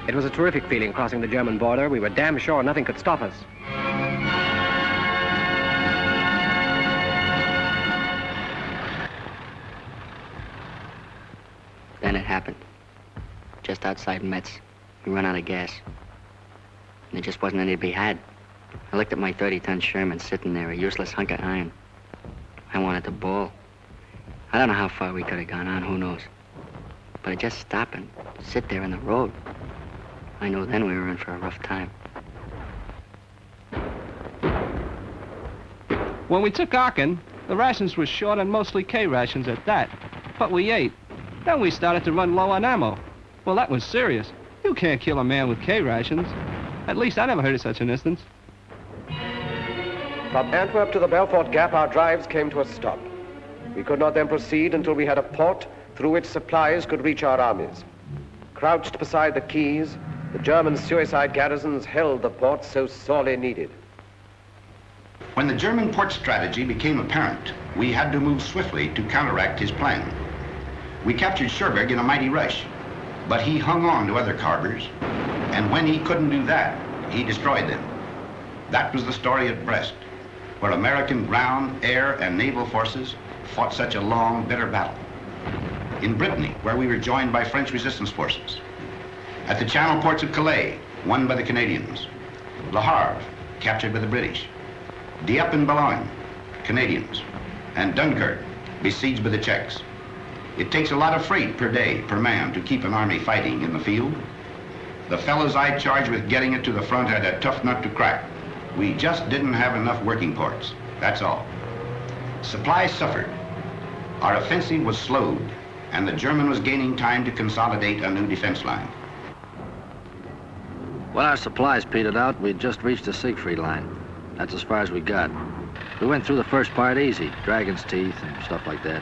It was a terrific feeling crossing the German border. We were damn sure nothing could stop us. Then it happened. Just outside Metz, we ran out of gas. And there just wasn't any to be had. I looked at my 30-ton Sherman sitting there, a useless hunk of iron. I wanted to bawl. I don't know how far we could have gone on, who knows. But I'd just stop and sit there in the road. I knew then we were in for a rough time. When we took Aachen, the rations were short and mostly K rations at that. But we ate. Then we started to run low on ammo. Well, that was serious. You can't kill a man with K rations. At least I never heard of such an instance. From Antwerp to the Belfort Gap, our drives came to a stop. We could not then proceed until we had a port through which supplies could reach our armies. Crouched beside the quays, the German suicide garrisons held the port so sorely needed. When the German port strategy became apparent, we had to move swiftly to counteract his plan. We captured Cherbourg in a mighty rush, but he hung on to other harbors, and when he couldn't do that, he destroyed them. That was the story at Brest, where American ground, air, and naval forces fought such a long, bitter battle. In Brittany, where we were joined by French resistance forces. At the Channel ports of Calais, won by the Canadians. Le Havre, captured by the British. Dieppe and Boulogne, Canadians. And Dunkirk, besieged by the Czechs. It takes a lot of freight per day, per man, to keep an army fighting in the field. The fellows I charged with getting it to the front had a tough nut to crack. We just didn't have enough working ports, that's all. Supplies suffered. Our offensive was slowed, and the German was gaining time to consolidate a new defense line. When our supplies petered out, we'd just reached the Siegfried line. That's as far as we got. We went through the first part easy, Dragon's Teeth and stuff like that.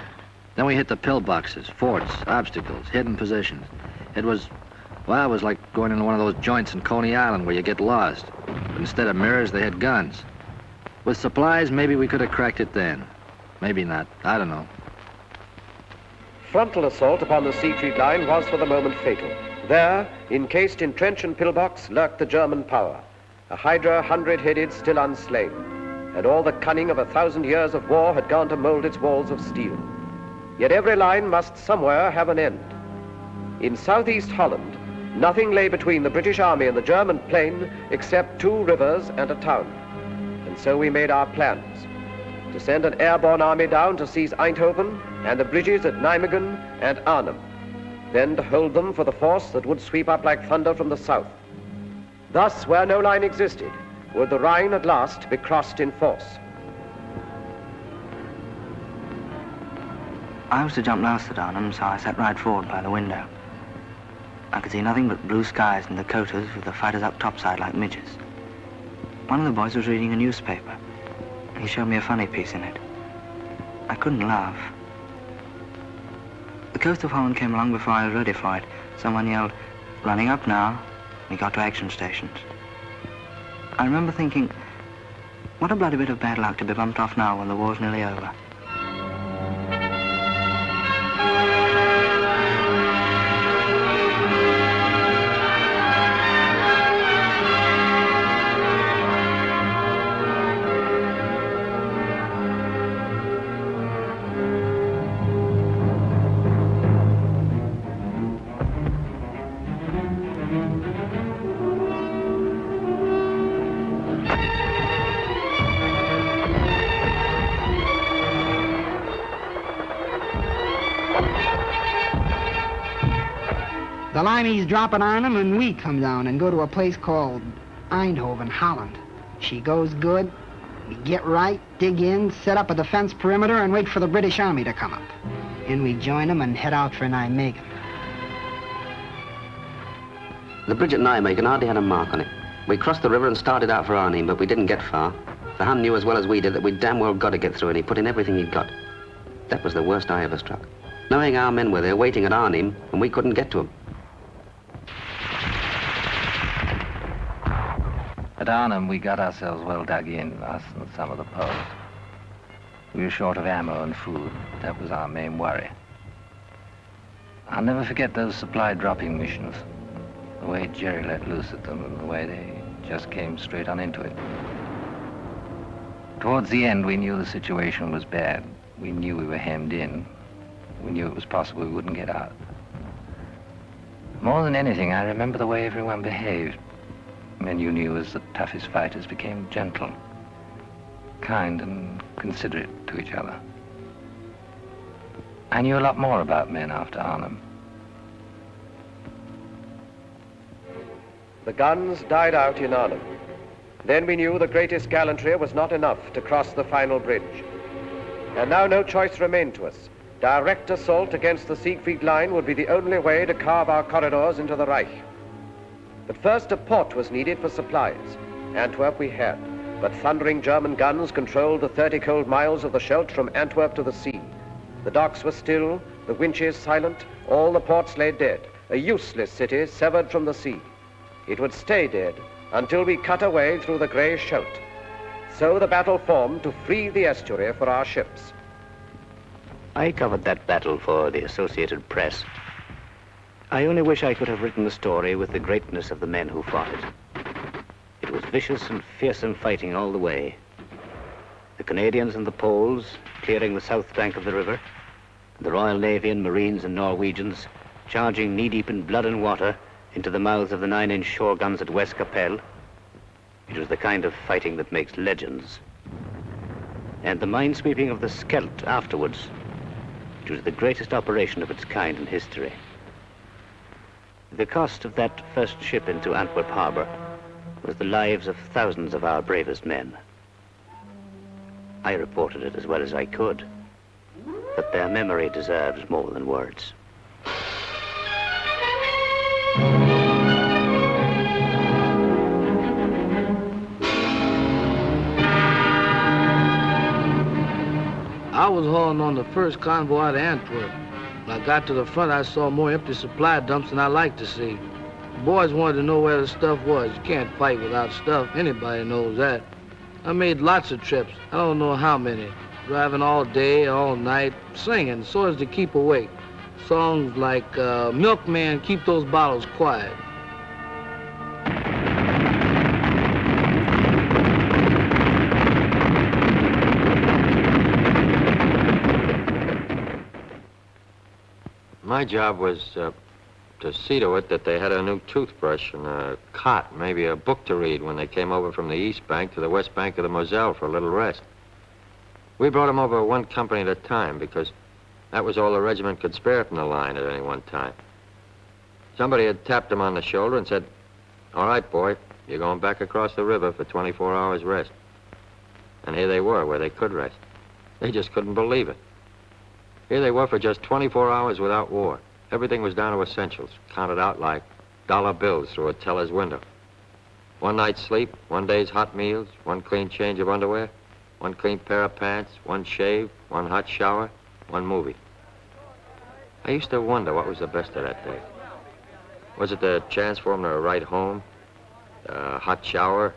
Then we hit the pillboxes, forts, obstacles, hidden positions. It was like going into one of those joints in Coney Island where you get lost. But instead of mirrors, they had guns. With supplies, maybe we could have cracked it then. Maybe not, I don't know. Frontal assault upon the Siegfried line was for the moment fatal. There, encased in trench and pillbox, lurked the German power, a hydra 100-headed, still unslain, and all the cunning of 1,000 years of war had gone to mold its walls of steel. Yet every line must somewhere have an end. In southeast Holland, nothing lay between the British army and the German plain except 2 rivers and a town. And so we made our plans, to send an airborne army down to seize Eindhoven and the bridges at Nijmegen and Arnhem, then to hold them for the force that would sweep up like thunder from the south. Thus, where no line existed, would the Rhine at last be crossed in force. I was to jump last at Arnhem, so I sat right forward by the window. I could see nothing but blue skies and Dakotas with the fighters up topside like midgets. One of the boys was reading a newspaper. He showed me a funny piece in it. I couldn't laugh. The coast of Holland came along before I was ready for it. Someone yelled, "Running up now." We got to action stations. I remember thinking, what a bloody bit of bad luck to be bumped off now when the war's nearly over. The Limeys drop at Arnhem and we come down and go to a place called Eindhoven, Holland. She goes good. We get right, dig in, set up a defense perimeter, and wait for the British Army to come up. And we join them and head out for Nijmegen. The bridge at Nijmegen hardly had a mark on it. We crossed the river and started out for Arnhem, but we didn't get far. The Hun knew as well as we did that we'd damn well got to get through, and he put in everything he'd got. That was the worst I ever struck. Knowing our men were there waiting at Arnhem, and we couldn't get to them. At Arnhem, we got ourselves well dug in, us and some of the posts. We were short of ammo and food. That was our main worry. I'll never forget those supply dropping missions. The way Jerry let loose at them and the way they just came straight on into it. Towards the end, we knew the situation was bad. We knew we were hemmed in. We knew it was possible we wouldn't get out. More than anything, I remember the way everyone behaved. Men you knew as the toughest fighters became gentle, kind and considerate to each other. I knew a lot more about men after Arnhem. The guns died out in Arnhem. Then we knew the greatest gallantry was not enough to cross the final bridge. And now no choice remained to us Direct assault against the Siegfried Line would be the only way to carve our corridors into the Reich. But first a port was needed for supplies. Antwerp we had, but thundering German guns controlled the 30 cold miles of the Scheldt from Antwerp to the sea. The docks were still, the winches silent, all the ports lay dead, a useless city severed from the sea. It would stay dead until we cut a way through the grey Scheldt. So the battle formed to free the estuary for our ships. I covered that battle for the Associated Press. I only wish I could have written the story with the greatness of the men who fought it. It was vicious and fearsome fighting all the way. The Canadians and the Poles clearing the south bank of the river, the Royal Navy and Marines and Norwegians charging knee-deep in blood and water into the mouths of the 9-inch shore guns at West Capelle. It was the kind of fighting that makes legends. And the minesweeping of the Scheldt afterwards. It was the greatest operation of its kind in history. The cost of that first ship into Antwerp harbor was the lives of thousands of our bravest men. I reported it as well as I could, but their memory deserves more than words. I was hauling on the first convoy out of Antwerp. When I got to the front, I saw more empty supply dumps than I liked to see. The boys wanted to know where the stuff was. You can't fight without stuff. Anybody knows that. I made lots of trips. I don't know how many. Driving all day, all night, singing so as to keep awake. Songs like, Milkman, Keep Those Bottles Quiet. My job was to see to it that they had a new toothbrush and a cot, maybe a book to read when they came over from the east bank to the west bank of the Moselle for a little rest. We brought them over one company at a time because that was all the regiment could spare from the line at any one time. Somebody had tapped them on the shoulder and said, "All right, boy, you're going back across the river for 24 hours rest." And here they were, where they could rest. They just couldn't believe it. Here they were for just 24 hours without war. Everything was down to essentials, counted out like dollar bills through a teller's window. One night's sleep, one day's hot meals, one clean change of underwear, one clean pair of pants, one shave, one hot shower, one movie. I used to wonder what was the best of that day. Was it the chance for them to write home, a hot shower,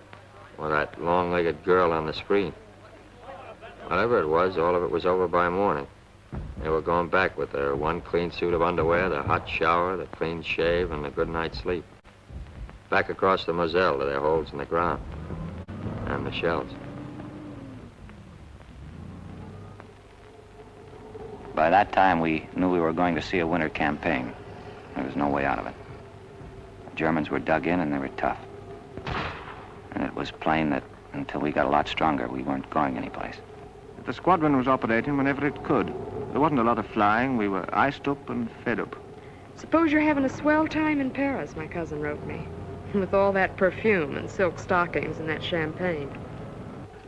or that long-legged girl on the screen? Whatever it was, all of it was over by morning. They were going back with their one clean suit of underwear, the hot shower, the clean shave, and the good night's sleep. Back across the Moselle to their holes in the ground and the shells. By that time, we knew we were going to see a winter campaign. There was no way out of it. The Germans were dug in and they were tough. And it was plain that until we got a lot stronger, we weren't going anyplace. The squadron was operating whenever it could. There wasn't a lot of flying. We were iced up and fed up. Suppose you're having a swell time in Paris, my cousin wrote me. With all that perfume and silk stockings and that champagne.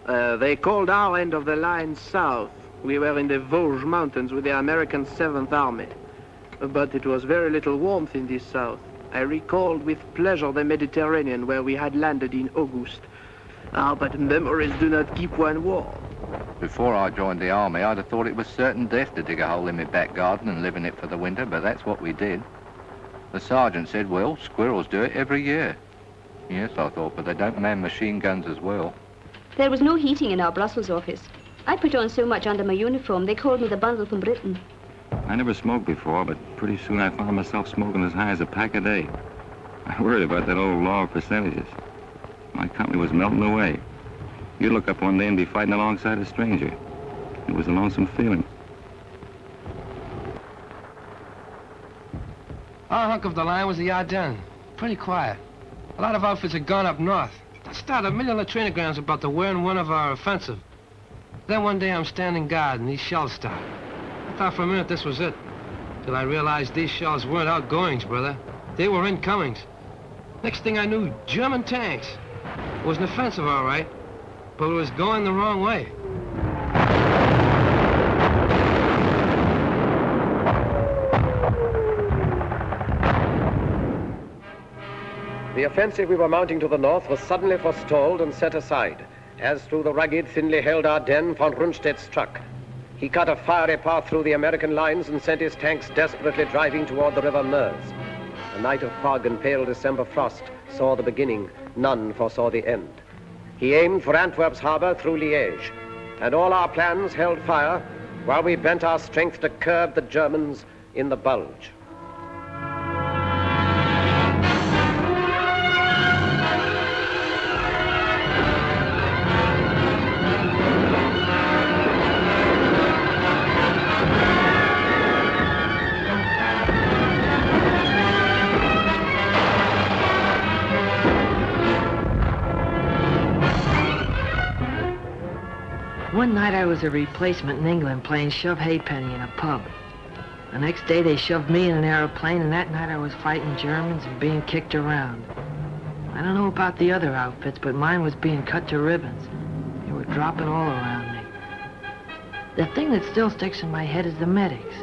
They called our end of the line south. We were in the Vosges Mountains with the American 7th Army. But it was very little warmth in this south. I recalled with pleasure the Mediterranean where we had landed in August. Ah, but memories do not keep one warm. Before I joined the army, I'd have thought it was certain death to dig a hole in my back garden and live in it for the winter, but that's what we did. The sergeant said, well, squirrels do it every year. Yes, I thought, but they don't man machine guns as well. There was no heating in our Brussels office. I put on so much under my uniform, they called me the bundle from Britain. I never smoked before, but pretty soon I found myself smoking as high as a pack a day. I worried about that old law of percentages. My company was melting away. You'd look up one day and be fighting alongside a stranger. It was a lonesome feeling. Our hunk of the line was the Ardennes. Pretty quiet. A lot of outfits had gone up north. I started a million latrinograms about the where and when of our offensive. Then one day I'm standing guard and these shells start. I thought for a minute this was it. Till I realized these shells weren't outgoings, brother. They were incomings. Next thing I knew, German tanks. It was an offensive, all right, but it was going the wrong way. The offensive we were mounting to the north was suddenly forestalled and set aside, as through the rugged, thinly held Ardennes, von Rundstedt struck. He cut a fiery path through the American lines and sent his tanks desperately driving toward the river Meuse. A night of fog and pale December frost saw the beginning, none foresaw the end. He aimed for Antwerp's harbor through Liège, and all our plans held fire while we bent our strength to curb the Germans in the Bulge. One night I was a replacement in England playing shove halfpenny in a pub. The next day they shoved me in an aeroplane, and that night I was fighting Germans and being kicked around. I don't know about the other outfits, but mine was being cut to ribbons. They were dropping all around me. The thing that still sticks in my head is the medics.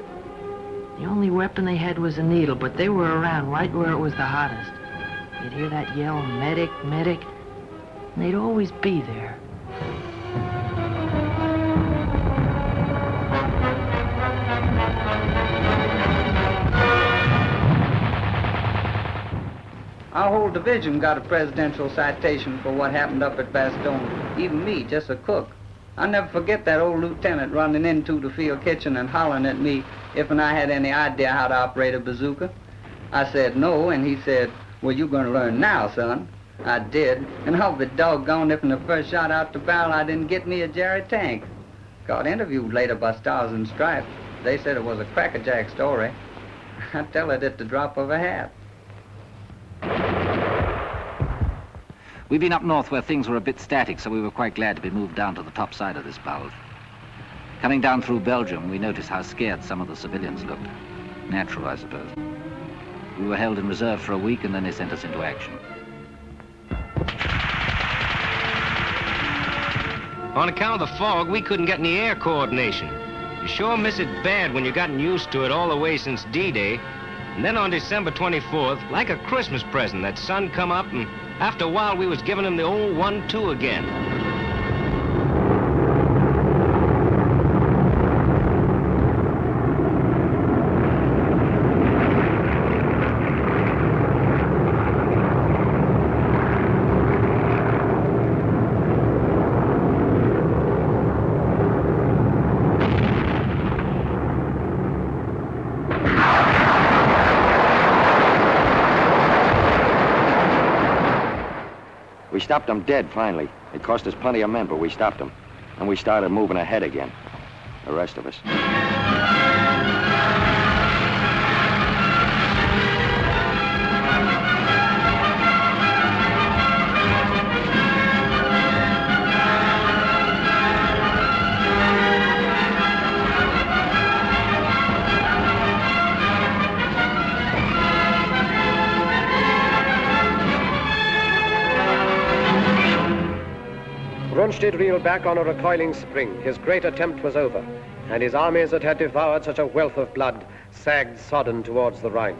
The only weapon they had was a needle, but they were around right where it was the hottest. You'd hear that yell, medic, medic, and they'd always be there. Our whole division got a presidential citation for what happened up at Bastogne. Even me, just a cook. I'll never forget that old lieutenant running into the field kitchen and hollering at me if I had any idea how to operate a bazooka. I said no, and he said, well, you're going to learn now, son. I did, and I'll be doggone if in the first shot out the barrel I didn't get me a Jerry tank. Got interviewed later by Stars and Stripes. They said it was a crackerjack story. I tell it at the drop of a hat. We've been up north where things were a bit static, so we were quite glad to be moved down to the top side of this bulge. Coming down through Belgium, we noticed how scared some of the civilians looked. Natural, I suppose. We were held in reserve for a week, and then they sent us into action. On account of the fog, we couldn't get any air coordination. You sure miss it bad when you've gotten used to it all the way since D-Day. And then on December 24th, like a Christmas present, that sun come up, and after a while we was giving him the old 1-2 again. We stopped them dead, finally. It cost us plenty of men, but we stopped them. And we started moving ahead again. The rest of us. Rundstedt reeled back on a recoiling spring. His great attempt was over, and his armies that had devoured such a wealth of blood sagged sodden towards the Rhine.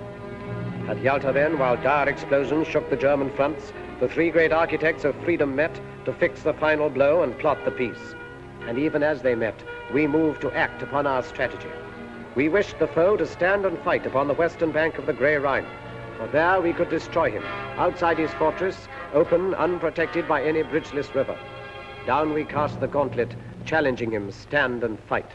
At Yalta then, while dire explosions shook the German fronts, the three great architects of freedom met to fix the final blow and plot the peace. And even as they met, we moved to act upon our strategy. We wished the foe to stand and fight upon the western bank of the Grey Rhine, for there we could destroy him, outside his fortress, open, unprotected by any bridgeless river. Down we cast the gauntlet, challenging him, stand and fight.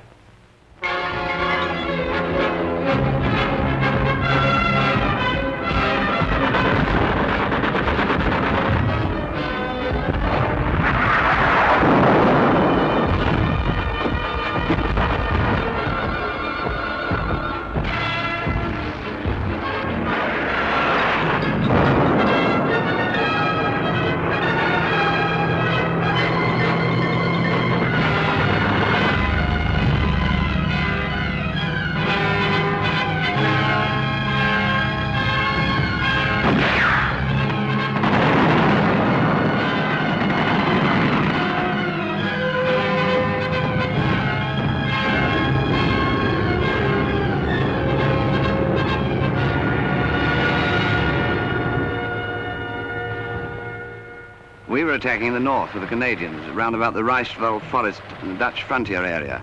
We were attacking the north with the Canadians, round about the Reichswald forest in the Dutch frontier area.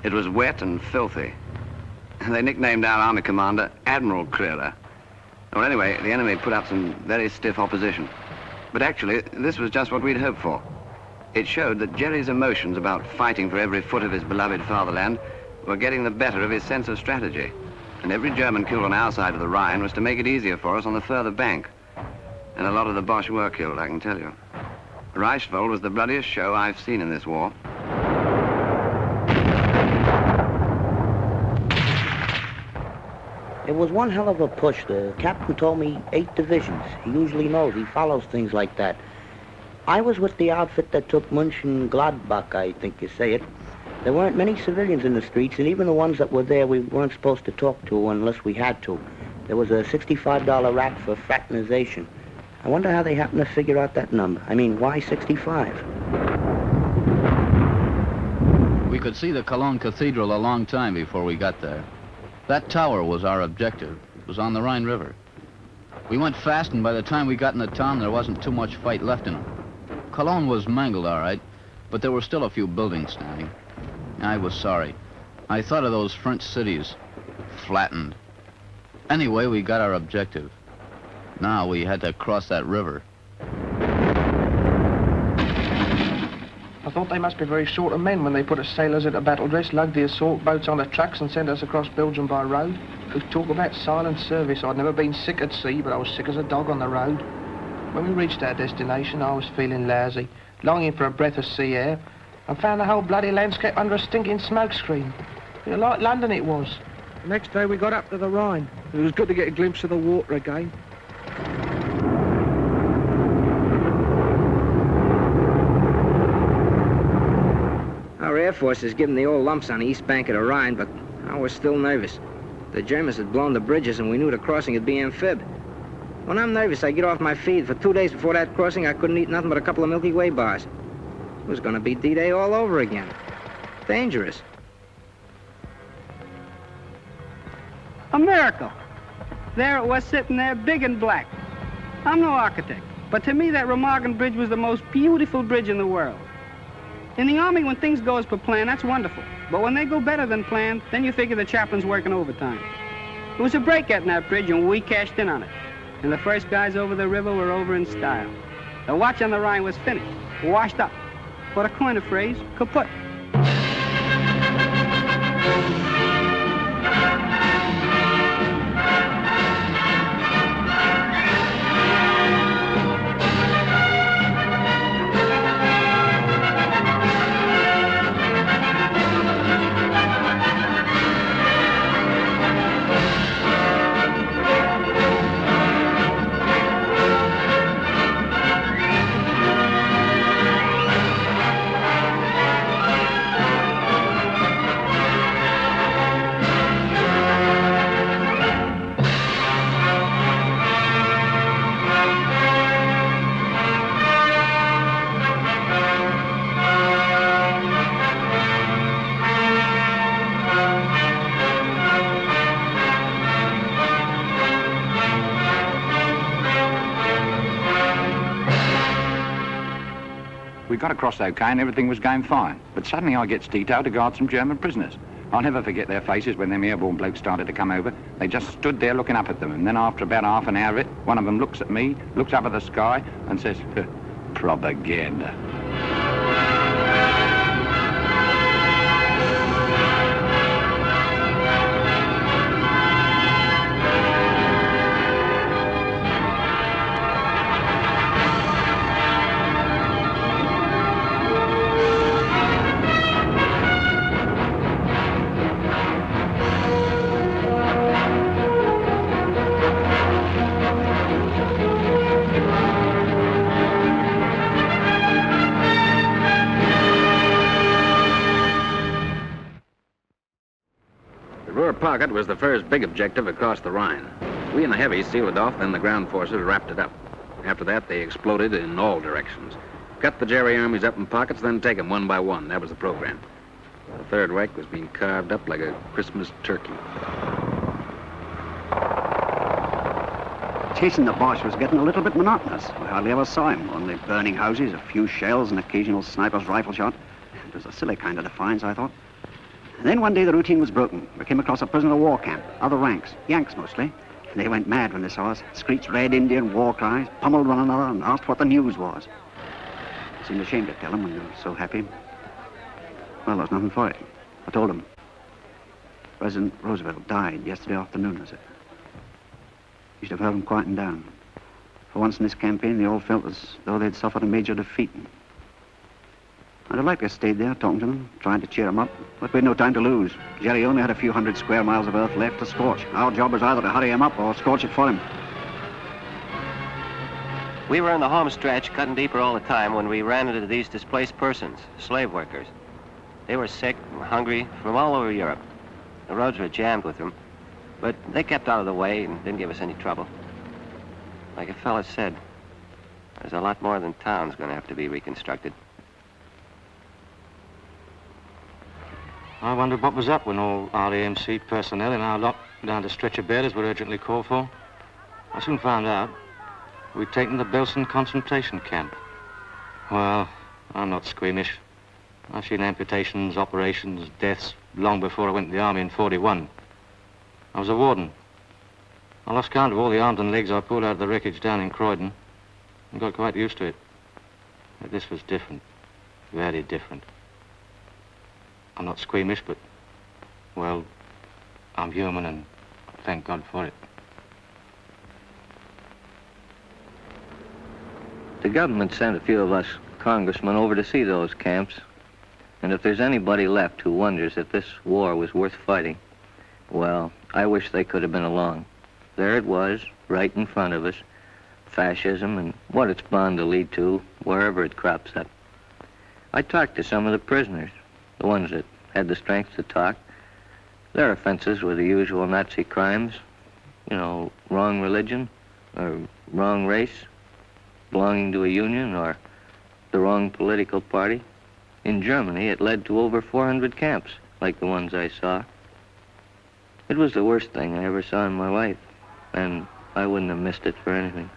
It was wet and filthy. They nicknamed our army commander Admiral Crerar. Well, anyway, the enemy put up some very stiff opposition. But actually, this was just what we'd hoped for. It showed that Jerry's emotions about fighting for every foot of his beloved fatherland were getting the better of his sense of strategy. And every German killed on our side of the Rhine was to make it easier for us on the further bank. And a lot of the Boche were killed, I can tell you. Reichswald was the bloodiest show I've seen in this war. It was one hell of a push. The captain told me 8 divisions. He usually knows. He follows things like that. I was with the outfit that took Mönchengladbach, I think you say it. There weren't many civilians in the streets, and even the ones that were there we weren't supposed to talk to unless we had to. There was a $65 rack for fraternization. I wonder how they happened to figure out that number. I mean, why 65? We could see the Cologne Cathedral a long time before we got there. That tower was our objective. It was on the Rhine River. We went fast, and by the time we got in the town, there wasn't too much fight left in it. Cologne was mangled, all right, but there were still a few buildings standing. I was sorry. I thought of those French cities, flattened. Anyway, we got our objective. Now we had to cross that river. I thought they must be very short of men when they put us sailors into battle dress, lug the assault boats on the trucks and send us across Belgium by road. They talk about silent service. I'd never been sick at sea, but I was sick as a dog on the road. When we reached our destination, I was feeling lousy, longing for a breath of sea air, and found the whole bloody landscape under a stinking smoke screen. Like London it was. The next day we got up to the Rhine. It was good to get a glimpse of the water again. Our Air Force is giving the old lumps on the east bank of the Rhine, but I was still nervous. The Germans had blown the bridges, and we knew the crossing would be amphib. When I'm nervous, I get off my feed. For 2 days before that crossing, I couldn't eat nothing but a couple of Milky Way bars. It was going to be D-Day all over again. Dangerous. America. There it was sitting there, big and black. I'm no architect, but to me that Remagen Bridge was the most beautiful bridge in the world. In the Army, when things go as per plan, that's wonderful. But when they go better than planned, then you figure the chaplain's working overtime. It was a break getting that bridge, and we cashed in on it. And the first guys over the river were over in style. The watch on the Rhine was finished, washed up. For to coin a phrase, kaput. We got across okay and everything was going fine. But suddenly I gets detailed to guard some German prisoners. I'll never forget their faces when them airborne blokes started to come over. They just stood there looking up at them. And then after about half an hour of it, one of them looks at me, looks up at the sky and says, propaganda. Pocket was the first big objective across the Rhine. We and the heavies sealed it off, then the ground forces wrapped it up. After that, they exploded in all directions. Cut the Jerry armies up in pockets, then take them one by one. That was the program. The Third Reich was being carved up like a Christmas turkey. chasing the Boche was getting a little bit monotonous. We hardly ever saw him. Only burning houses, a few shells, and occasional sniper's rifle shot. It was a silly kind of defiance, I thought. And then one day the routine was broken. We came across a prisoner of war camp, other ranks, Yanks mostly. They went mad when they saw us, screeched red Indian war cries, pummeled one another, and asked what the news was. I seemed ashamed to tell them when they were so happy. Well, there was nothing for it. I told them. President Roosevelt died yesterday afternoon, I said. You should have heard them quieting down. For once in this campaign, they all felt as though they'd suffered a major defeat. I'd have liked to have stayed there, talking to them, trying to cheer them up, but we had no time to lose. Jerry only had a few hundred square miles of earth left to scorch. Our job was either to hurry him up or scorch it for him. We were in the home stretch, cutting deeper all the time, when we ran into these displaced persons, slave workers. They were sick and hungry from all over Europe. The roads were jammed with them, but they kept out of the way and didn't give us any trouble. Like a fella said, there's a lot more than town's going to have to be reconstructed. I wondered what was up when all RAMC personnel in our lot down to stretcher bearers were urgently called for. I soon found out we'd taken the Belsen concentration camp. Well, I'm not squeamish. I've seen amputations, operations, deaths long before I went to the army in '41. I was a warden. I lost count of all the arms and legs I pulled out of the wreckage down in Croydon and got quite used to it. But this was different, very different. I'm not squeamish, but, well, I'm human, and thank God for it. The government sent a few of us congressmen over to see those camps. And if there's anybody left who wonders if this war was worth fighting, well, I wish they could have been along. There it was, right in front of us, fascism and what it's bound to lead to wherever it crops up. I talked to some of the prisoners, the ones that had the strength to talk. Their offenses were the usual Nazi crimes. You know, wrong religion, or wrong race, belonging to a union, or the wrong political party. In Germany, it led to over 400 camps, like the ones I saw. It was the worst thing I ever saw in my life, and I wouldn't have missed it for anything.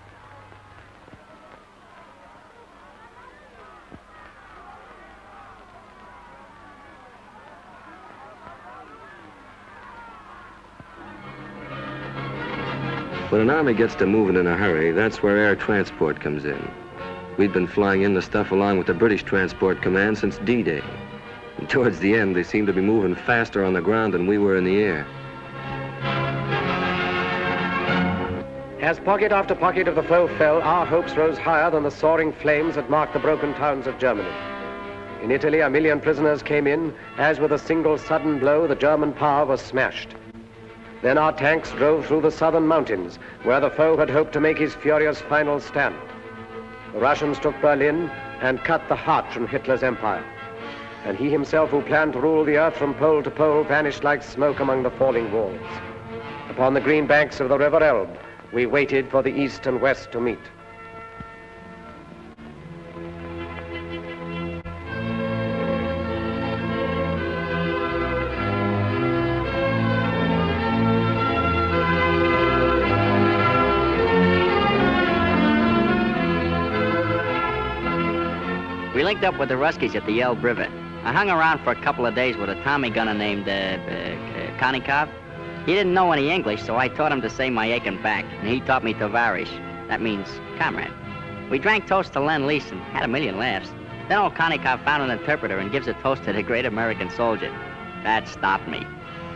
When an army gets to moving in a hurry, that's where air transport comes in. We'd been flying in the stuff along with the British Transport Command since D-Day. And towards the end, they seemed to be moving faster on the ground than we were in the air. As pocket after pocket of the foe fell, our hopes rose higher than the soaring flames that marked the broken towns of Germany. In Italy, 1 million prisoners came in, as with a single sudden blow, the German power was smashed. Then our tanks drove through the southern mountains, where the foe had hoped to make his furious final stand. The Russians took Berlin and cut the heart from Hitler's empire. And he himself, who planned to rule the earth from pole to pole, vanished like smoke among the falling walls. Upon the green banks of the River Elbe, we waited for the East and West to meet. We linked up with the Ruskies at the Elbe River. I hung around for a couple of days with a Tommy gunner named Konikov. He didn't know any English, so I taught him to say my aching back, and he taught me Tovarish. That means comrade. We drank toast to Lend-Lease and had a million laughs. Then old Konikov found an interpreter and gives a toast to the great American soldier. That stopped me.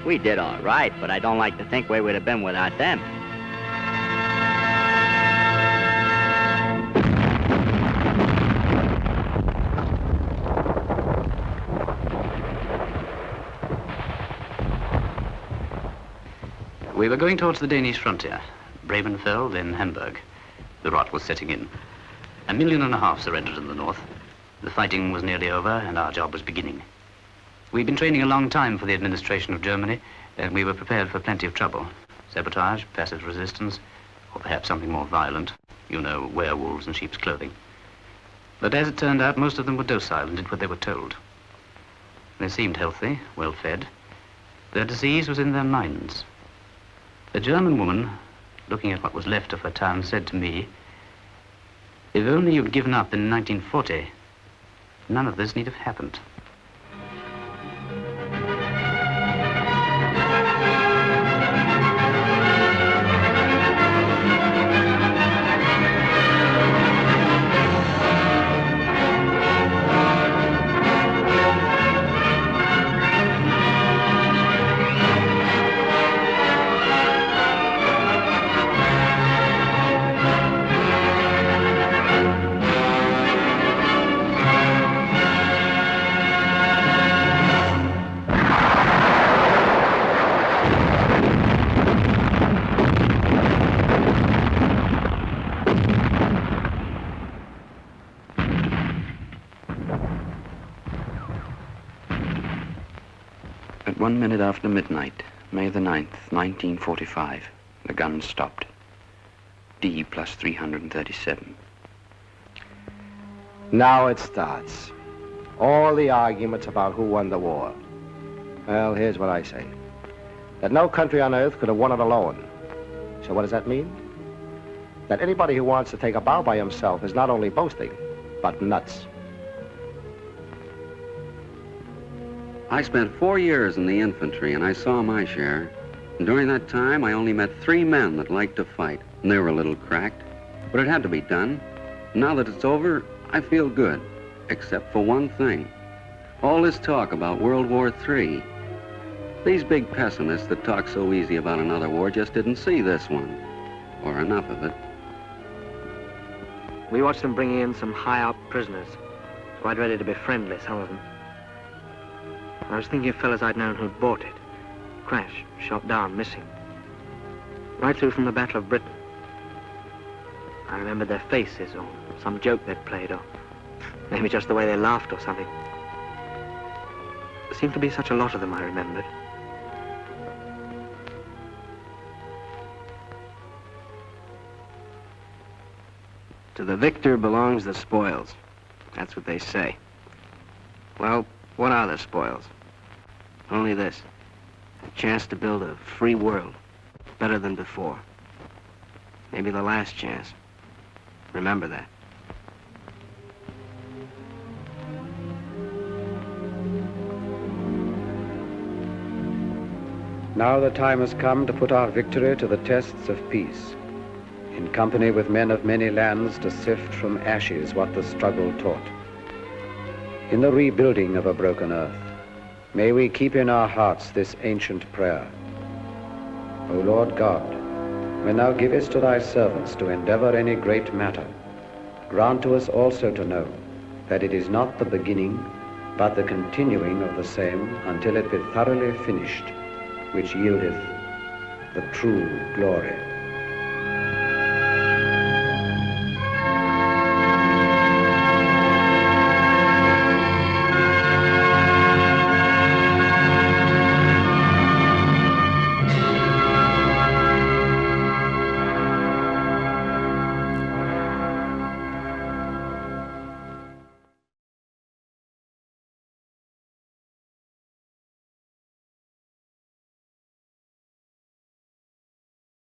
We did all right, but I don't like to think where we'd have been without them. We were going towards the Danish frontier, Bremenfeld, then Hamburg. The rot was setting in. 1.5 million surrendered in the north. The fighting was nearly over, and our job was beginning. We'd been training a long time for the administration of Germany, and we were prepared for plenty of trouble. Sabotage, passive resistance, or perhaps something more violent. You know, werewolves in sheep's clothing. But as it turned out, most of them were docile and did what they were told. They seemed healthy, well-fed. Their disease was in their minds. A German woman looking at what was left of her town, said to me, "If only you'd given up in 1940, none of this need have happened." At 1 minute after midnight, May the 9th, 1945, the guns stopped. D plus 337. Now it starts. All the arguments about who won the war. Well, here's what I say. That no country on earth could have won it alone. So what does that mean? That anybody who wants to take a bow by himself is not only boasting, but nuts. I spent 4 years in the infantry, and I saw my share. And during that time, I only met 3 men that liked to fight, and they were a little cracked. But it had to be done. Now that it's over, I feel good, except for one thing. All this talk about World War III. These big pessimists that talk so easy about another war just didn't see this one, or enough of it. We watched them bringing in some high-up prisoners, quite ready to be friendly, some of them. I was thinking of fellas I'd known who'd bought it. Crashed, shot down, missing. Right through from the Battle of Britain. I remembered their faces, or some joke they'd played, or maybe just the way they laughed or something. There seemed to be such a lot of them, I remembered. To the victor belongs the spoils. That's what they say. Well, what are the spoils? Only this. A chance to build a free world, better than before. Maybe the last chance. Remember that. Now the time has come to put our victory to the tests of peace, in company with men of many lands to sift from ashes what the struggle taught. In the rebuilding of a broken earth, may we keep in our hearts this ancient prayer. O Lord God, when thou givest to thy servants to endeavor any great matter, grant to us also to know that it is not the beginning, but the continuing of the same until it be thoroughly finished, which yieldeth the true glory.